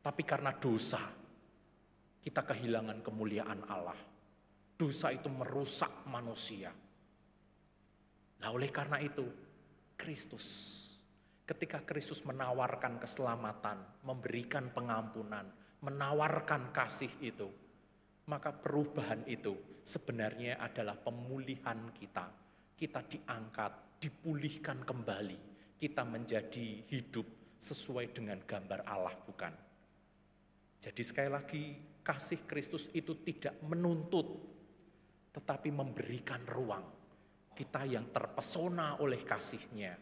Tapi karena dosa, kita kehilangan kemuliaan Allah. Dosa itu merusak manusia. Nah, oleh karena itu, Kristus, ketika Kristus menawarkan keselamatan, memberikan pengampunan, menawarkan kasih itu, maka perubahan itu sebenarnya adalah pemulihan kita. Kita diangkat, dipulihkan kembali. Kita menjadi hidup sesuai dengan gambar Allah, bukan? Jadi sekali lagi, kasih Kristus itu tidak menuntut, tetapi memberikan ruang. Kita yang terpesona oleh kasih-Nya,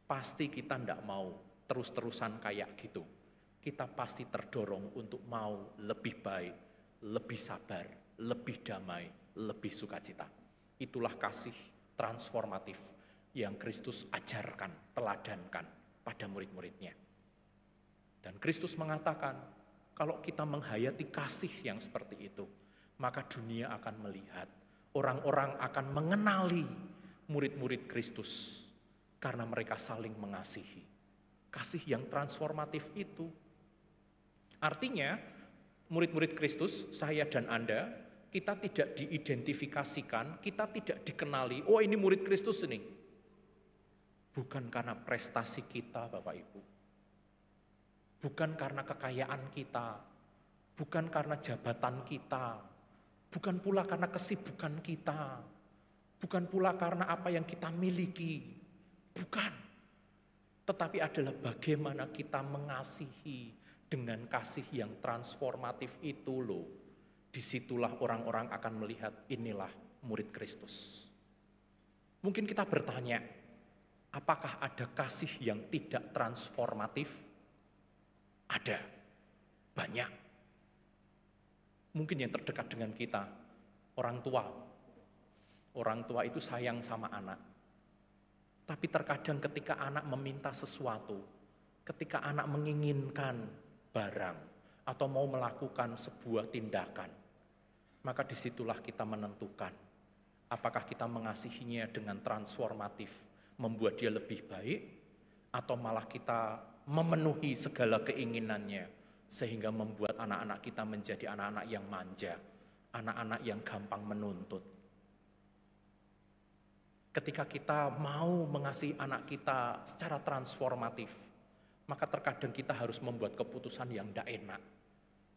pasti kita tidak mau terus-terusan kayak gitu. Kita pasti terdorong untuk mau lebih baik, lebih sabar, lebih damai, lebih sukacita. Itulah kasih transformatif yang Kristus ajarkan, teladankan pada murid-muridnya. Dan Kristus mengatakan, kalau kita menghayati kasih yang seperti itu, maka dunia akan melihat, orang-orang akan mengenali murid-murid Kristus karena mereka saling mengasihi. Kasih yang transformatif itu. Artinya, murid-murid Kristus, saya dan Anda, kita tidak diidentifikasikan, kita tidak dikenali, oh ini murid Kristus ini. Bukan karena prestasi kita, Bapak Ibu. Bukan karena kekayaan kita, bukan karena jabatan kita, bukan pula karena kesibukan kita, bukan pula karena apa yang kita miliki, bukan. Tetapi adalah bagaimana kita mengasihi dengan kasih yang transformatif itu loh. Disitulah orang-orang akan melihat inilah murid Kristus. Mungkin kita bertanya, apakah ada kasih yang tidak transformatif? Ada, banyak. Mungkin yang terdekat dengan kita, orang tua. Orang tua itu sayang sama anak. Tapi terkadang ketika anak meminta sesuatu, ketika anak menginginkan barang, atau mau melakukan sebuah tindakan, maka disitulah kita menentukan, apakah kita mengasihinya dengan transformatif, membuat dia lebih baik, atau malah kita memenuhi segala keinginannya, sehingga membuat anak-anak kita menjadi anak-anak yang manja, anak-anak yang gampang menuntut. Ketika kita mau mengasihi anak kita secara transformatif, maka terkadang kita harus membuat keputusan yang tidak enak.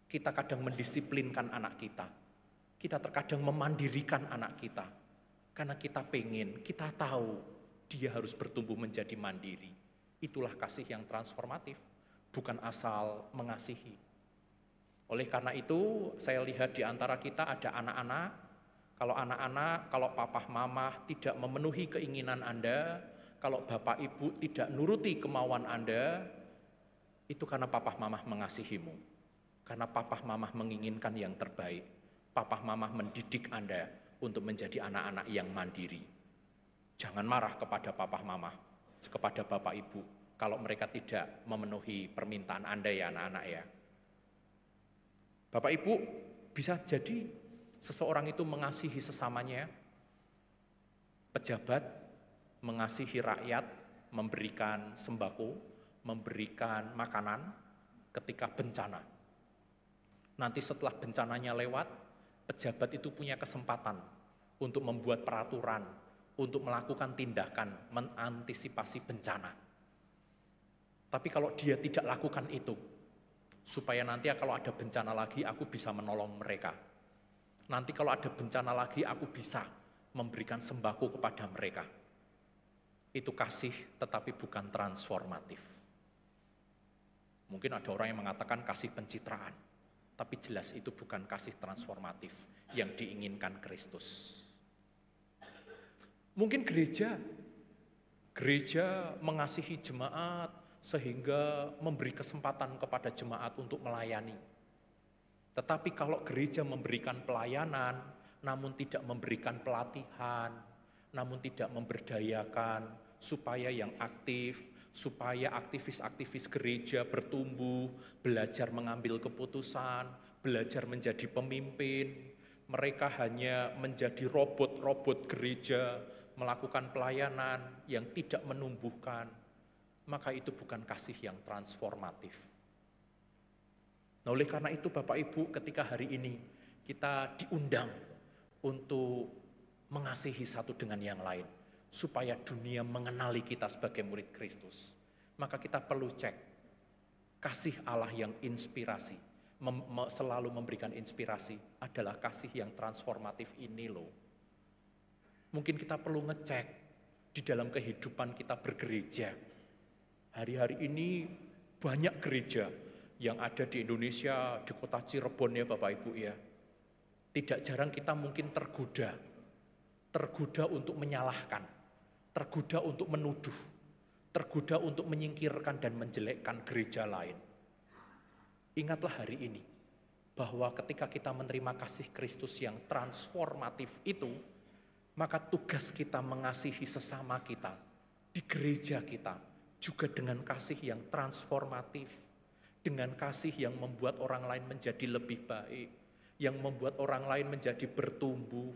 Kita kadang mendisiplinkan anak kita. Kita terkadang memandirikan anak kita. Karena kita pengen, kita tahu dia harus bertumbuh menjadi mandiri. Itulah kasih yang transformatif, bukan asal mengasihi. Oleh karena itu, saya lihat di antara kita ada anak-anak. Kalau papa mama tidak memenuhi keinginan Anda, kalau bapak ibu tidak nuruti kemauan Anda, itu karena papa mama mengasihimu. Karena papa mama menginginkan yang terbaik. Papa mama mendidik Anda untuk menjadi anak-anak yang mandiri. Jangan marah kepada papa mama, kepada bapak ibu, kalau mereka tidak memenuhi permintaan Anda ya anak-anak ya. Bapak ibu, bisa jadi seseorang itu mengasihi sesamanya, pejabat mengasihi rakyat, memberikan sembako, memberikan makanan ketika bencana. Nanti setelah bencananya lewat, pejabat itu punya kesempatan untuk membuat peraturan, untuk melakukan tindakan mengantisipasi bencana. Tapi kalau dia tidak lakukan itu, supaya nanti kalau ada bencana lagi aku bisa menolong mereka. Nanti kalau ada bencana lagi aku bisa memberikan sembako kepada mereka. Itu kasih tetapi bukan transformatif. Mungkin ada orang yang mengatakan kasih pencitraan, tapi jelas itu bukan kasih transformatif yang diinginkan Kristus. Mungkin gereja mengasihi jemaat sehingga memberi kesempatan kepada jemaat untuk melayani. Tetapi kalau gereja memberikan pelayanan, namun tidak memberikan pelatihan, namun tidak memberdayakan supaya yang aktif, supaya aktivis-aktivis gereja bertumbuh, belajar mengambil keputusan, belajar menjadi pemimpin. Mereka hanya menjadi robot-robot gereja, melakukan pelayanan yang tidak menumbuhkan. Maka itu bukan kasih yang transformatif. Nah, oleh karena itu Bapak Ibu, ketika hari ini kita diundang untuk mengasihi satu dengan yang lain, supaya dunia mengenali kita sebagai murid Kristus, maka kita perlu cek kasih Allah yang inspirasi, selalu memberikan inspirasi adalah kasih yang transformatif ini loh. Mungkin kita perlu ngecek di dalam kehidupan kita bergereja. Hari-hari ini banyak gereja yang ada di Indonesia, di kota Cirebon ya Bapak Ibu ya. Tidak jarang kita mungkin tergoda untuk menyalahkan, tergoda untuk menuduh, tergoda untuk menyingkirkan dan menjelekkan gereja lain. Ingatlah hari ini, bahwa ketika kita menerima kasih Kristus yang transformatif itu, maka tugas kita mengasihi sesama kita, di gereja kita, juga dengan kasih yang transformatif, dengan kasih yang membuat orang lain menjadi lebih baik, yang membuat orang lain menjadi bertumbuh.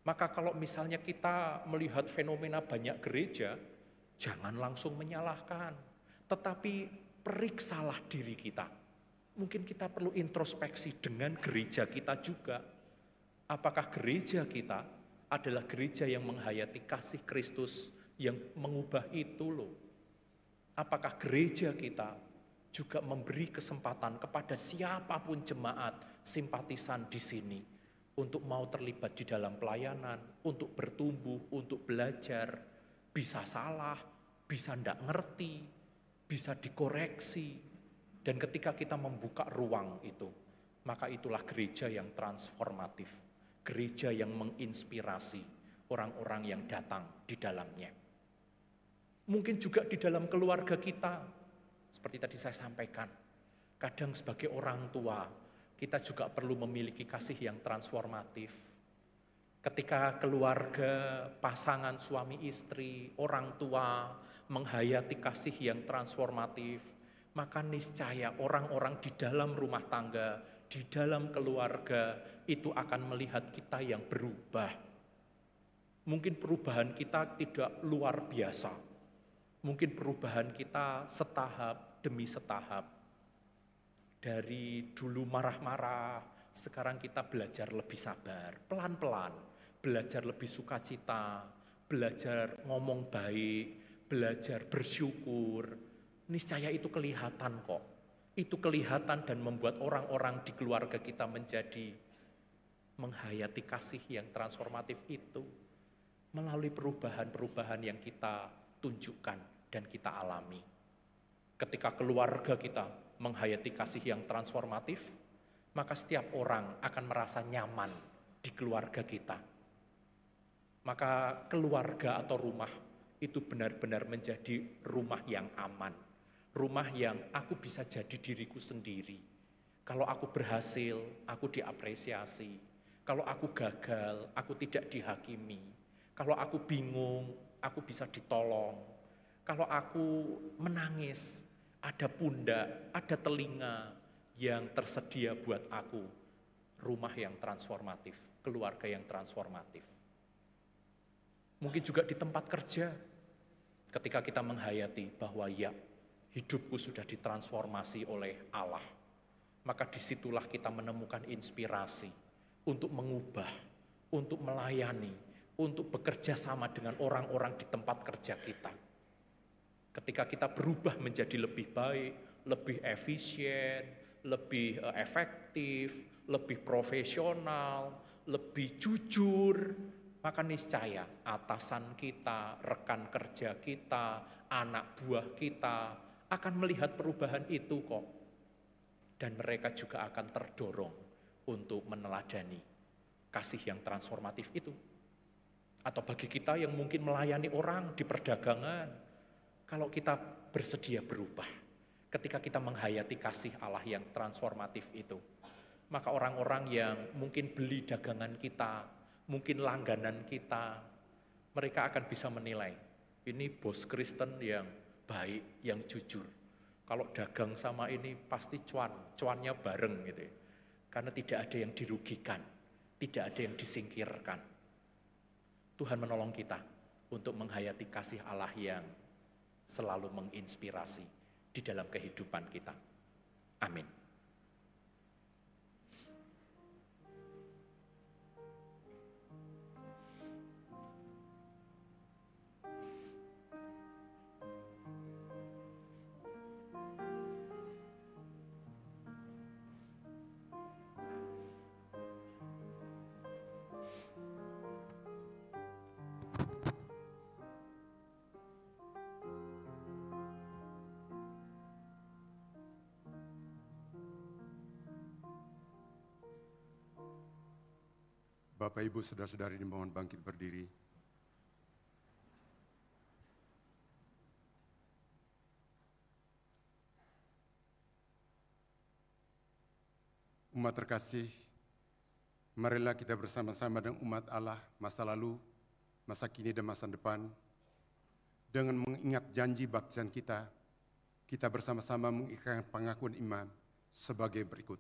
Maka kalau misalnya kita melihat fenomena banyak gereja, jangan langsung menyalahkan, tetapi periksalah diri kita. Mungkin kita perlu introspeksi dengan gereja kita juga. Apakah gereja kita adalah gereja yang menghayati kasih Kristus yang mengubah itu loh? Apakah gereja kita juga memberi kesempatan kepada siapapun jemaat simpatisan di sini untuk mau terlibat di dalam pelayanan, untuk bertumbuh, untuk belajar, bisa salah, bisa tidak ngerti, bisa dikoreksi. Dan ketika kita membuka ruang itu, maka itulah gereja yang transformatif, gereja yang menginspirasi orang-orang yang datang di dalamnya. Mungkin juga di dalam keluarga kita, seperti tadi saya sampaikan, kadang sebagai orang tua, kita juga perlu memiliki kasih yang transformatif. Ketika keluarga, pasangan suami istri, orang tua menghayati kasih yang transformatif, maka niscaya orang-orang di dalam rumah tangga, di dalam keluarga itu akan melihat kita yang berubah. Mungkin perubahan kita tidak luar biasa. Mungkin perubahan kita setahap demi setahap. Dari dulu marah-marah, sekarang kita belajar lebih sabar, pelan-pelan, belajar lebih sukacita, belajar ngomong baik, belajar bersyukur. Niscaya itu kelihatan kok. Itu kelihatan dan membuat orang-orang di keluarga kita menjadi menghayati kasih yang transformatif itu melalui perubahan-perubahan yang kita tunjukkan dan kita alami. Ketika keluarga kita menghayati kasih yang transformatif, maka setiap orang akan merasa nyaman di keluarga kita. Maka keluarga atau rumah itu benar-benar menjadi rumah yang aman. Rumah yang aku bisa jadi diriku sendiri. Kalau aku berhasil, aku diapresiasi. Kalau aku gagal, aku tidak dihakimi. Kalau aku bingung, aku bisa ditolong. Kalau aku menangis, ada pundak, ada telinga yang tersedia buat aku. Rumah yang transformatif, keluarga yang transformatif. Mungkin juga di tempat kerja, ketika kita menghayati bahwa ya, hidupku sudah ditransformasi oleh Allah, maka disitulah kita menemukan inspirasi untuk mengubah, untuk melayani, untuk bekerja sama dengan orang-orang di tempat kerja kita. Ketika kita berubah menjadi lebih baik, lebih efisien, lebih efektif, lebih profesional, lebih jujur, maka niscaya atasan kita, rekan kerja kita, anak buah kita akan melihat perubahan itu kok. Dan mereka juga akan terdorong untuk meneladani kasih yang transformatif itu. Atau bagi kita yang mungkin melayani orang di perdagangan, kalau kita bersedia berubah, ketika kita menghayati kasih Allah yang transformatif itu, maka orang-orang yang mungkin beli dagangan kita, mungkin langganan kita, mereka akan bisa menilai, ini bos Kristen yang baik, yang jujur. Kalau dagang sama ini pasti cuannya bareng gitu ya. Karena tidak ada yang dirugikan, tidak ada yang disingkirkan. Tuhan menolong kita untuk menghayati kasih Allah yang selalu menginspirasi di dalam kehidupan kita. Amin. Bapak, Ibu, saudara-saudari dimohon bangkit berdiri. Umat terkasih, marilah kita bersama-sama dengan umat Allah masa lalu, masa kini, dan masa depan. Dengan mengingat janji baptisan kita bersama-sama mengikrarkan pengakuan iman sebagai berikut.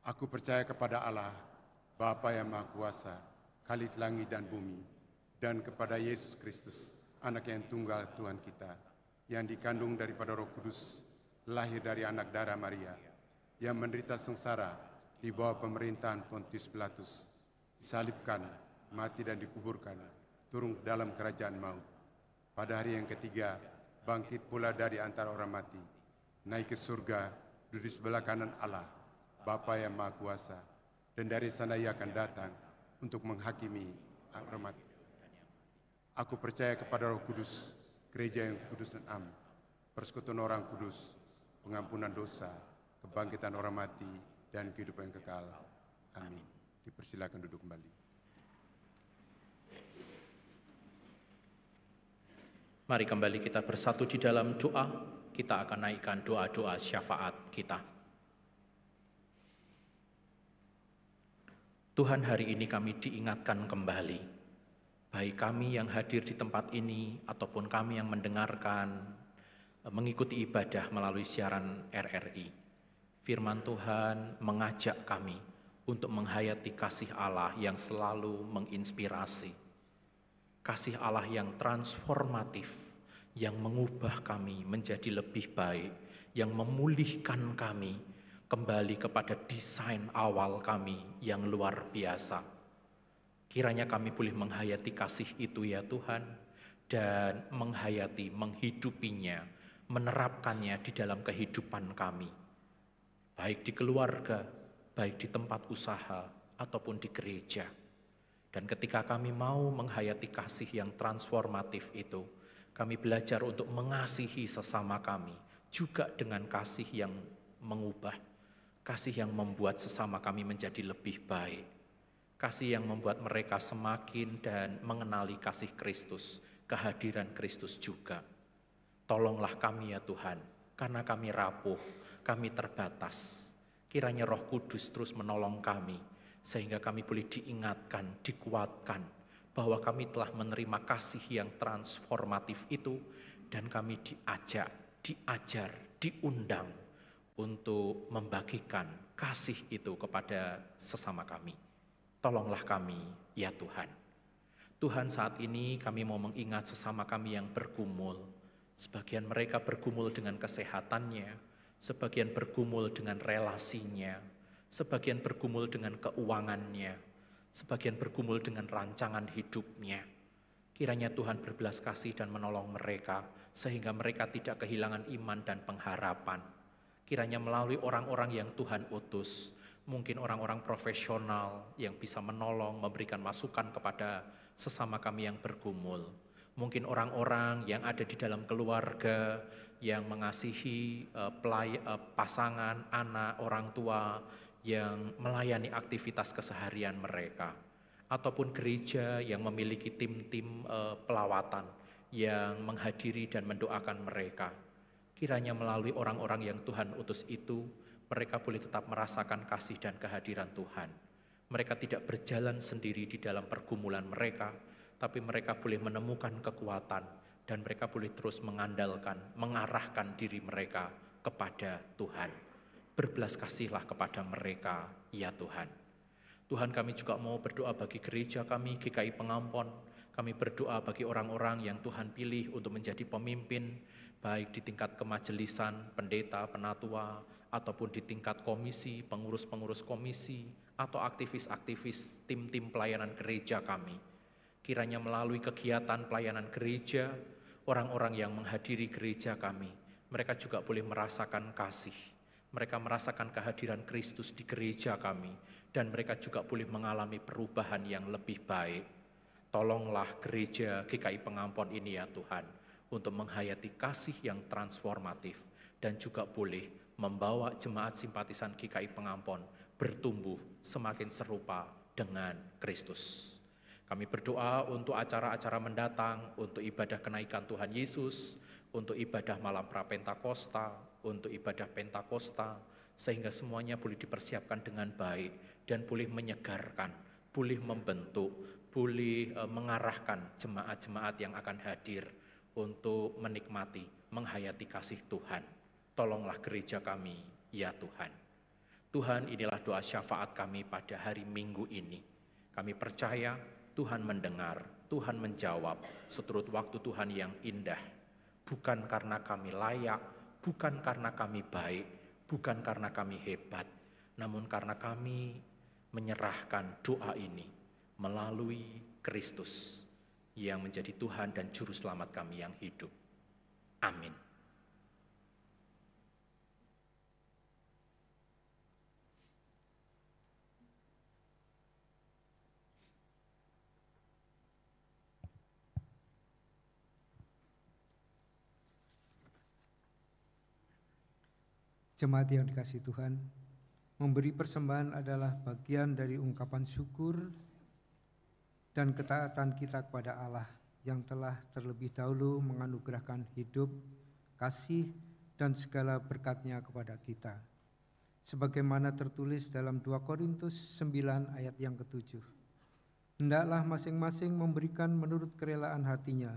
Aku percaya kepada Allah, Bapa yang Maha Kuasa, Khalid langit dan bumi, dan kepada Yesus Kristus, Anak yang tunggal Tuhan kita, yang dikandung daripada Roh Kudus, lahir dari anak darah Maria, yang menderita sengsara di bawah pemerintahan Pontius Pilatus, disalibkan, mati dan dikuburkan, turun ke dalam kerajaan maut. Pada hari yang ketiga, bangkit pula dari antara orang mati, naik ke surga, duduk di sebelah kanan Allah, Bapa yang Maha Kuasa, dan dari sana Ia akan datang untuk menghakimi umat. Aku percaya kepada Roh Kudus, gereja yang kudus dan am, persekutuan orang kudus, pengampunan dosa, kebangkitan orang mati, dan kehidupan yang kekal. Amin. Dipersilakan duduk kembali. Mari kembali kita bersatu di dalam doa. Kita akan naikkan doa-doa syafaat kita. Tuhan, hari ini kami diingatkan kembali, baik kami yang hadir di tempat ini ataupun kami yang mendengarkan, mengikuti ibadah melalui siaran RRI. Firman Tuhan mengajak kami untuk menghayati kasih Allah yang selalu menginspirasi. Kasih Allah yang transformatif, yang mengubah kami menjadi lebih baik, yang memulihkan kami kembali kepada desain awal kami yang luar biasa. Kiranya kami boleh menghayati kasih itu ya Tuhan, dan menghayati, menghidupinya, menerapkannya di dalam kehidupan kami. Baik di keluarga, baik di tempat usaha, ataupun di gereja. Dan ketika kami mau menghayati kasih yang transformatif itu, kami belajar untuk mengasihi sesama kami, juga dengan kasih yang mengubah. Kasih yang membuat sesama kami menjadi lebih baik. Kasih yang membuat mereka semakin dan mengenali kasih Kristus, kehadiran Kristus juga. Tolonglah kami ya Tuhan, karena kami rapuh, kami terbatas. Kiranya Roh Kudus terus menolong kami, sehingga kami boleh diingatkan, dikuatkan, bahwa kami telah menerima kasih yang transformatif itu, dan kami diajak, diajar, diundang untuk membagikan kasih itu kepada sesama kami. Tolonglah kami, ya Tuhan. Tuhan, saat ini kami mau mengingat sesama kami yang bergumul. Sebagian mereka bergumul dengan kesehatannya, sebagian bergumul dengan relasinya, sebagian bergumul dengan keuangannya, sebagian bergumul dengan rancangan hidupnya. Kiranya Tuhan berbelas kasih dan menolong mereka, sehingga mereka tidak kehilangan iman dan pengharapan. Kiranya melalui orang-orang yang Tuhan utus, mungkin orang-orang profesional yang bisa menolong, memberikan masukan kepada sesama kami yang bergumul. Mungkin orang-orang yang ada di dalam keluarga, yang mengasihi pasangan, anak, orang tua, yang melayani aktivitas keseharian mereka. Ataupun gereja yang memiliki tim-tim pelawatan, yang menghadiri dan mendoakan mereka. Kiranya melalui orang-orang yang Tuhan utus itu, mereka boleh tetap merasakan kasih dan kehadiran Tuhan. Mereka tidak berjalan sendiri di dalam pergumulan mereka, tapi mereka boleh menemukan kekuatan dan mereka boleh terus mengandalkan, mengarahkan diri mereka kepada Tuhan. Berbelas kasihlah kepada mereka, ya Tuhan. Tuhan, kami juga mau berdoa bagi gereja kami, GKI Pengampon. Kami berdoa bagi orang-orang yang Tuhan pilih untuk menjadi pemimpin, baik di tingkat kemajelisan, pendeta, penatua, ataupun di tingkat komisi, pengurus-pengurus komisi, atau aktivis-aktivis tim-tim pelayanan gereja kami. Kiranya melalui kegiatan pelayanan gereja, orang-orang yang menghadiri gereja kami, mereka juga boleh merasakan kasih. Mereka merasakan kehadiran Kristus di gereja kami, dan mereka juga boleh mengalami perubahan yang lebih baik. Tolonglah gereja GKI Pengampon ini ya Tuhan, untuk menghayati kasih yang transformatif, dan juga boleh membawa jemaat simpatisan GKI Pengampon bertumbuh semakin serupa dengan Kristus. Kami berdoa untuk acara-acara mendatang, untuk ibadah kenaikan Tuhan Yesus, untuk ibadah malam Prapentakosta, untuk ibadah Pentakosta, sehingga semuanya boleh dipersiapkan dengan baik dan boleh menyegarkan, boleh membentuk, boleh mengarahkan jemaat-jemaat yang akan hadir untuk menikmati, menghayati kasih Tuhan. Tolonglah gereja kami, ya Tuhan. Tuhan, inilah doa syafaat kami pada hari Minggu ini. Kami percaya Tuhan mendengar, Tuhan menjawab seturut waktu Tuhan yang indah. Bukan karena kami layak, bukan karena kami baik, bukan karena kami hebat, namun karena kami menyerahkan doa ini melalui Kristus yang menjadi Tuhan dan Juru Selamat kami yang hidup. Amin. Jemaat yang dikasihi Tuhan, memberi persembahan adalah bagian dari ungkapan syukur dan ketaatan kita kepada Allah yang telah terlebih dahulu menganugerahkan hidup, kasih, dan segala berkat-Nya kepada kita. Sebagaimana tertulis dalam 2 Korintus 9 ayat yang ke-7. Hendaklah masing-masing memberikan menurut kerelaan hatinya,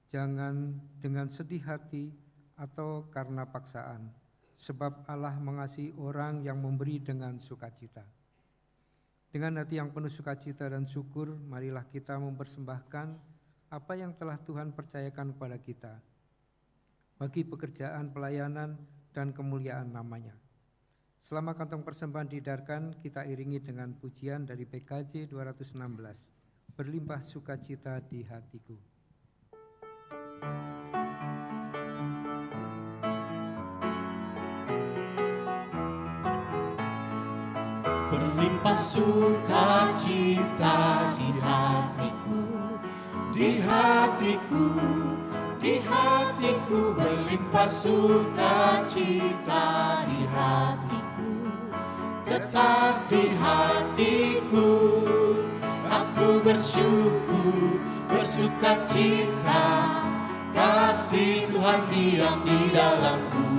jangan dengan sedih hati atau karena paksaan, sebab Allah mengasihi orang yang memberi dengan sukacita. Dengan hati yang penuh sukacita dan syukur, marilah kita mempersembahkan apa yang telah Tuhan percayakan kepada kita bagi pekerjaan pelayanan dan kemuliaan namanya. Selama kantong persembahan diedarkan, kita iringi dengan pujian dari PKJ 216, berlimpah sukacita di hatiku. Berlimpah sukacita di hatiku, di hatiku, di hatiku. Berlimpah sukacita di hatiku, tetap di hatiku. Aku bersyukur, bersukacita, kasih Tuhan diam di dalamku.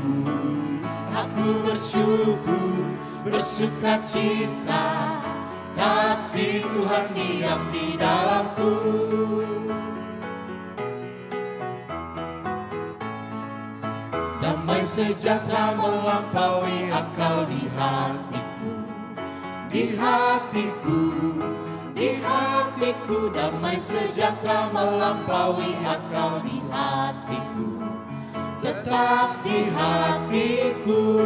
Aku bersyukur, bersukacita, kasih Tuhan diam di dalamku. Damai sejahtera melampaui akal di hatiku, di hatiku, di hatiku. Damai sejahtera melampaui akal di hatiku, tetap di hatiku.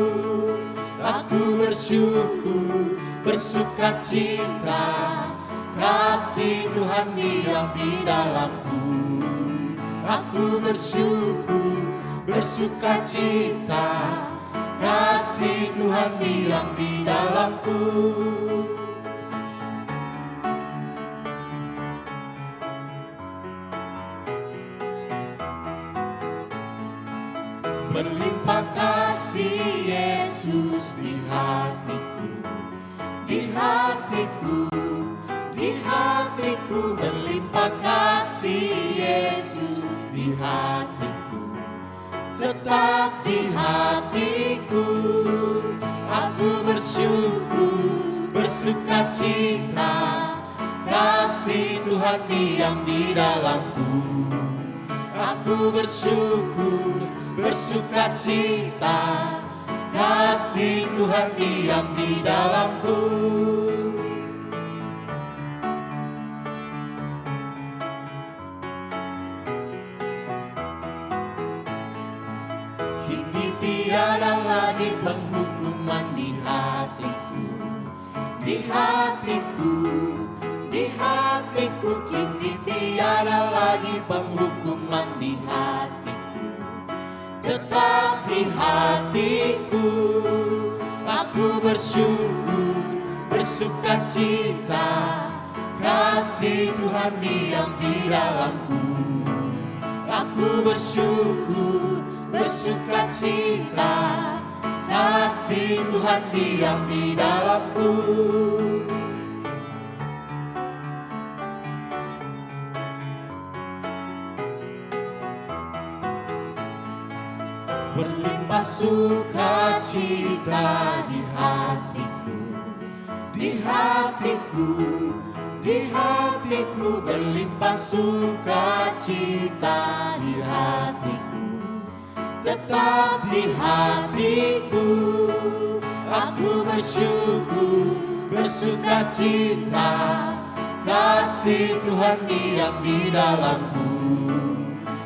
Aku bersyukur, bersukacita, kasih Tuhan diam di dalamku. Aku bersyukur, bersukacita, kasih Tuhan diam di dalamku. Berlimpah kasih Yesus di hatiku, di hatiku, di hatiku. Berlimpah kasih Yesus di hatiku, tetap di hatiku. Aku bersyukur, bersukacita, kasih Tuhan diam di dalamku. Aku bersyukur, bersukacita, kasih Tuhan diam di dalamku. Kini tiada lagi penghukuman di hatiku, di hatiku, di hatiku. Kini tiada lagi penghukuman di hatiku, tetap di hatiku. Aku bersyukur, bersukacita, kasih Tuhan diam di dalamku. Aku bersyukur, bersukacita, kasih Tuhan diam di dalamku. Berlimpah sukacita di hatiku, di hatiku, di hatiku. Berlimpah sukacita di hatiku, tetap di hatiku. Aku bersyukur, bersukacita, kasih Tuhan diam di dalamku.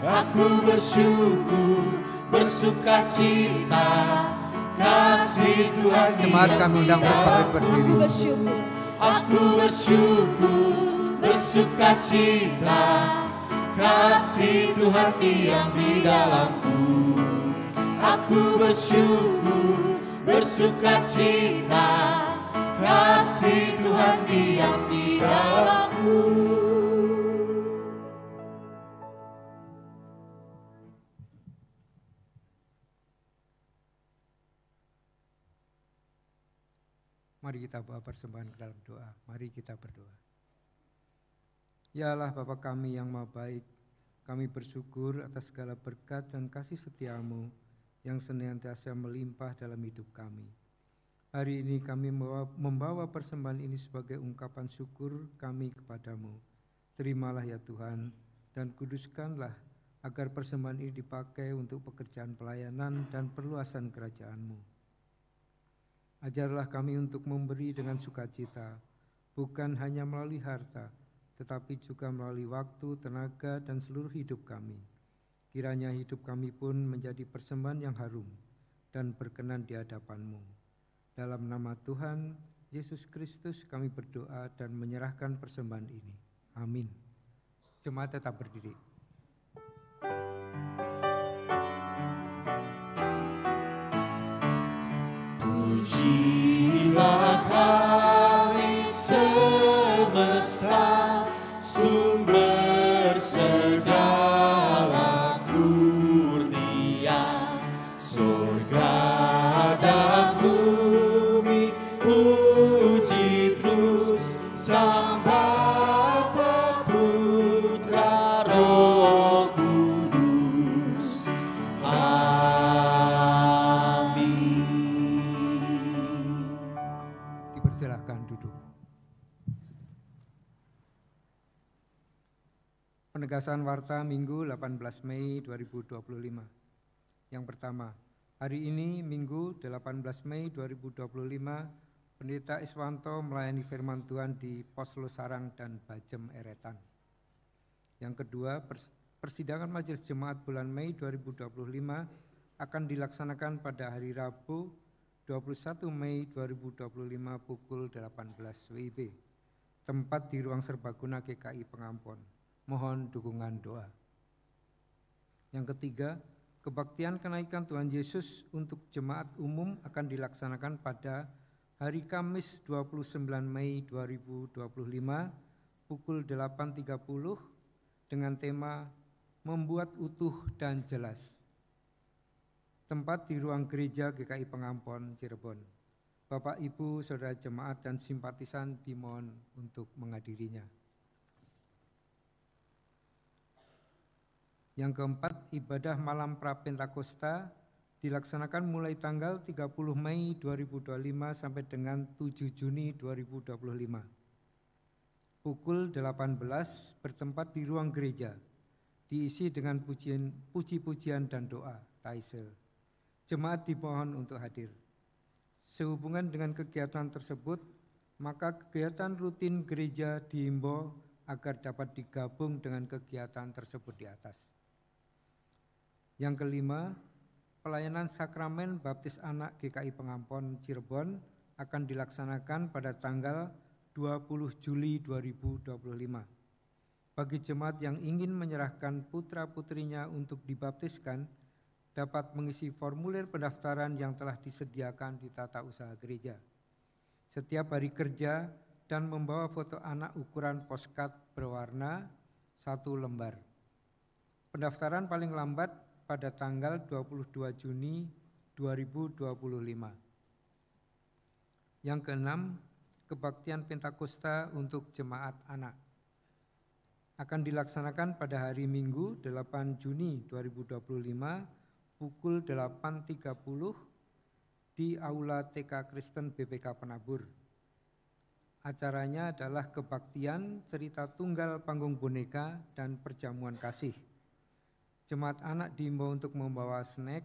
Aku bersyukur, bersukacita, kasih Tuhan Jemaat kami undang untuk berdiri. Aku bersyukur, bersukacita, kasih Tuhan diam di dalamku. Aku bersyukur, bersukacita, kasih Tuhan diam di dalamku. Mari kita bawa persembahan ke dalam doa. Mari kita berdoa. Ya Allah Bapa kami yang Maha Baik, kami bersyukur atas segala berkat dan kasih setia-Mu yang senantiasa melimpah dalam hidup kami. Hari ini kami membawa persembahan ini sebagai ungkapan syukur kami kepadamu. Terimalah ya Tuhan, dan kuduskanlah agar persembahan ini dipakai untuk pekerjaan pelayanan dan perluasan kerajaan-Mu. Ajarlah kami untuk memberi dengan sukacita, bukan hanya melalui harta, tetapi juga melalui waktu, tenaga, dan seluruh hidup kami. Kiranya hidup kami pun menjadi persembahan yang harum dan berkenan di hadapan-Mu. Dalam nama Tuhan Yesus Kristus kami berdoa dan menyerahkan persembahan ini. Amin. Jemaat tetap berdiri. Pujilah Kali semesta, sumber segala kurnia, surga dan bumi, puji terus Sang Bapa, Putra, Roh Kudus. Silakan duduk. Penegasan Warta Minggu 18 Mei 2025. Yang pertama, hari ini Minggu 18 Mei 2025, Pendeta Iswanto melayani firman Tuhan di Pos Losarang dan Bajem Eretan. Yang kedua, persidangan Majelis Jemaat bulan Mei 2025 akan dilaksanakan pada hari Rabu 21 Mei 2025 pukul 18 WIB. Tempat di Ruang Serbaguna GKI Pengampon. Mohon dukungan doa. Yang ketiga, kebaktian kenaikan Tuhan Yesus untuk jemaat umum akan dilaksanakan pada hari Kamis 29 Mei 2025 pukul 8.30 dengan tema Membuat Utuh dan Jelas. Tempat di ruang gereja GKI Pengampon, Cirebon. Bapak, Ibu, Saudara jemaat dan simpatisan dimohon untuk menghadirinya. Yang keempat, ibadah malam Prapentakosta dilaksanakan mulai tanggal 30 Mei 2025 sampai dengan 7 Juni 2025. Pukul 18 bertempat di ruang gereja, diisi dengan puji-pujian dan doa, taise. Jemaat dimohon untuk hadir. Sehubungan dengan kegiatan tersebut, maka kegiatan rutin gereja diimbau agar dapat digabung dengan kegiatan tersebut di atas. Yang kelima, pelayanan sakramen baptis anak GKI Pengampon Cirebon akan dilaksanakan pada tanggal 20 Juli 2025. Bagi jemaat yang ingin menyerahkan putra-putrinya untuk dibaptiskan, dapat mengisi formulir pendaftaran yang telah disediakan di tata usaha gereja. Setiap hari kerja dan membawa foto anak ukuran postcard berwarna 1 lembar. Pendaftaran paling lambat pada tanggal 22 Juni 2025. Yang keenam, kebaktian Pentakosta untuk jemaat anak akan dilaksanakan pada hari Minggu 8 Juni 2025 pukul 8.30 di Aula TK Kristen BPK Penabur. Acaranya adalah kebaktian, cerita tunggal panggung boneka, dan perjamuan kasih. Jemaat anak diimbau untuk membawa snack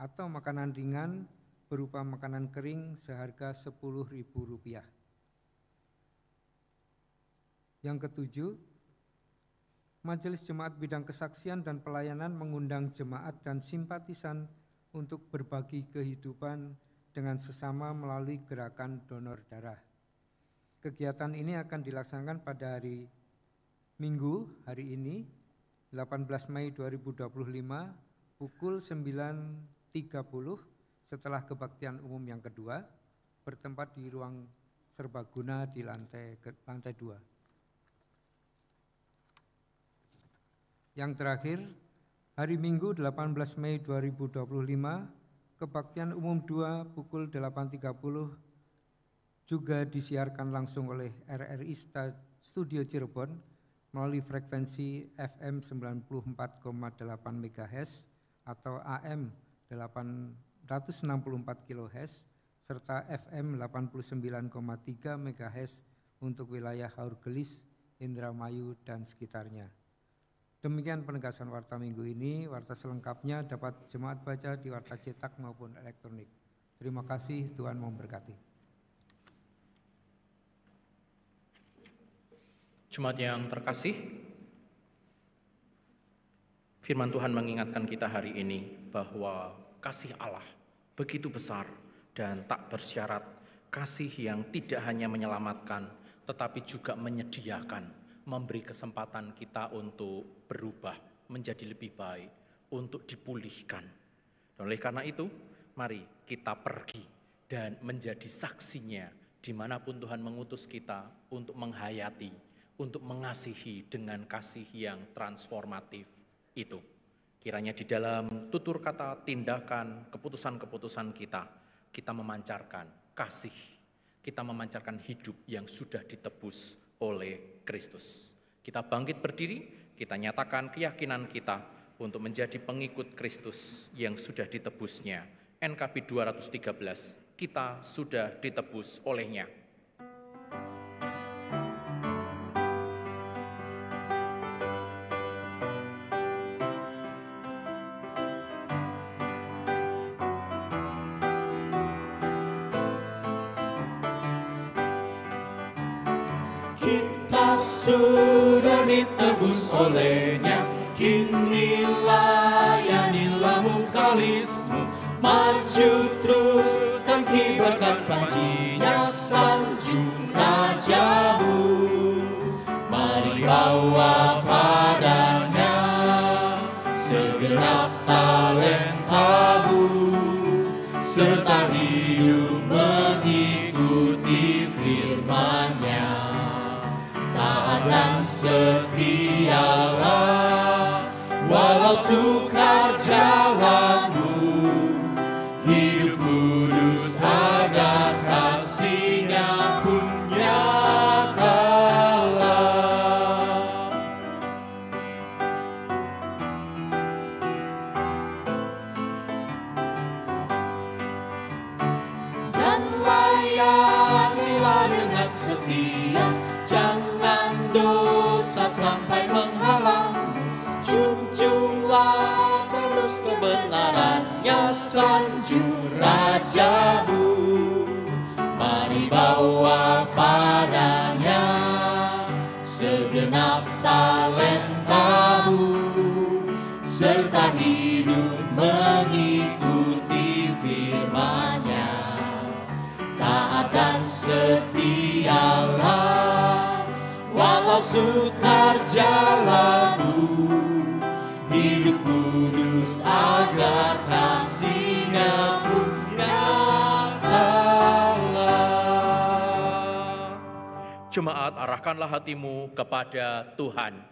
atau makanan ringan berupa makanan kering seharga Rp10.000. Yang ketujuh, Majelis Jemaat Bidang Kesaksian dan Pelayanan mengundang jemaat dan simpatisan untuk berbagi kehidupan dengan sesama melalui gerakan donor darah. Kegiatan ini akan dilaksanakan pada hari Minggu, hari ini, 18 Mei 2025, pukul 9.30 setelah kebaktian umum yang kedua, bertempat di ruang serbaguna di lantai 2. Yang terakhir, hari Minggu 18 Mei 2025, kebaktian umum 2 pukul 8.30 juga disiarkan langsung oleh RRI Studio Cirebon melalui frekuensi FM 94,8 MHz atau AM 864 kHz serta FM 89,3 MHz untuk wilayah Haurgelis, Indramayu, dan sekitarnya. Demikian penegasan warta minggu ini. Warta selengkapnya dapat jemaat baca di warta cetak maupun elektronik. Terima kasih, Tuhan memberkati. Jemaat yang terkasih, firman Tuhan mengingatkan kita hari ini bahwa kasih Allah begitu besar dan tak bersyarat, kasih yang tidak hanya menyelamatkan tetapi juga menyediakan, memberi kesempatan kita untuk berubah menjadi lebih baik, untuk dipulihkan. Dan oleh karena itu, mari kita pergi dan menjadi saksinya dimanapun Tuhan mengutus kita untuk menghayati, untuk mengasihi dengan kasih yang transformatif itu. Kiranya di dalam tutur kata, tindakan, keputusan-keputusan kita memancarkan kasih, kita memancarkan hidup yang sudah ditebus oleh Kristus. Kita bangkit berdiri, kita nyatakan keyakinan kita untuk menjadi pengikut Kristus yang sudah ditebusnya. NKB 213, kita sudah ditebus olehnya. Sudah ditebus olehnya, kini layanilah mukalismu, maju terus dan kibarkan panjinya, sanjung rajamu. Mari bawa padanya segenap talentamu, serta hidup mengikuti firman-Nya. Dan setialah walau sukar jalanmu, hidup kudus agar kasih-Nya pun nyatalah. Dan layanilah dengan setia, jangan dosa sampai menghalangmu. rajamu. Mari bawa padanya segenap talentamu, serta hidup mengikuti firman-Nya. Taat dan setialah, walau sukar jalanmu, hidup kudus agar kasih-Nya pun nyatalah. Jemaat, arahkanlah hatimu kepada Tuhan.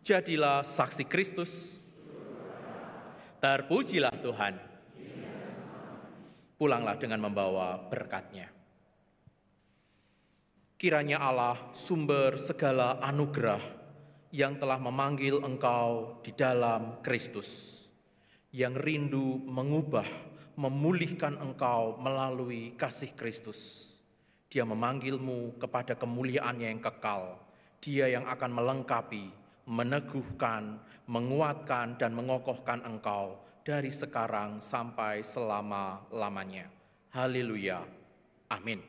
Jadilah saksi Kristus. Terpujilah Tuhan. Pulanglah dengan membawa berkat-Nya. Kiranya Allah, sumber segala anugerah, yang telah memanggil engkau di dalam Kristus, yang rindu mengubah, memulihkan engkau melalui kasih Kristus. Dia memanggilmu kepada kemuliaan-Nya yang kekal. Dia yang akan melengkapi, meneguhkan, menguatkan, dan mengokohkan engkau dari sekarang sampai selama-lamanya. Haleluya. Amin.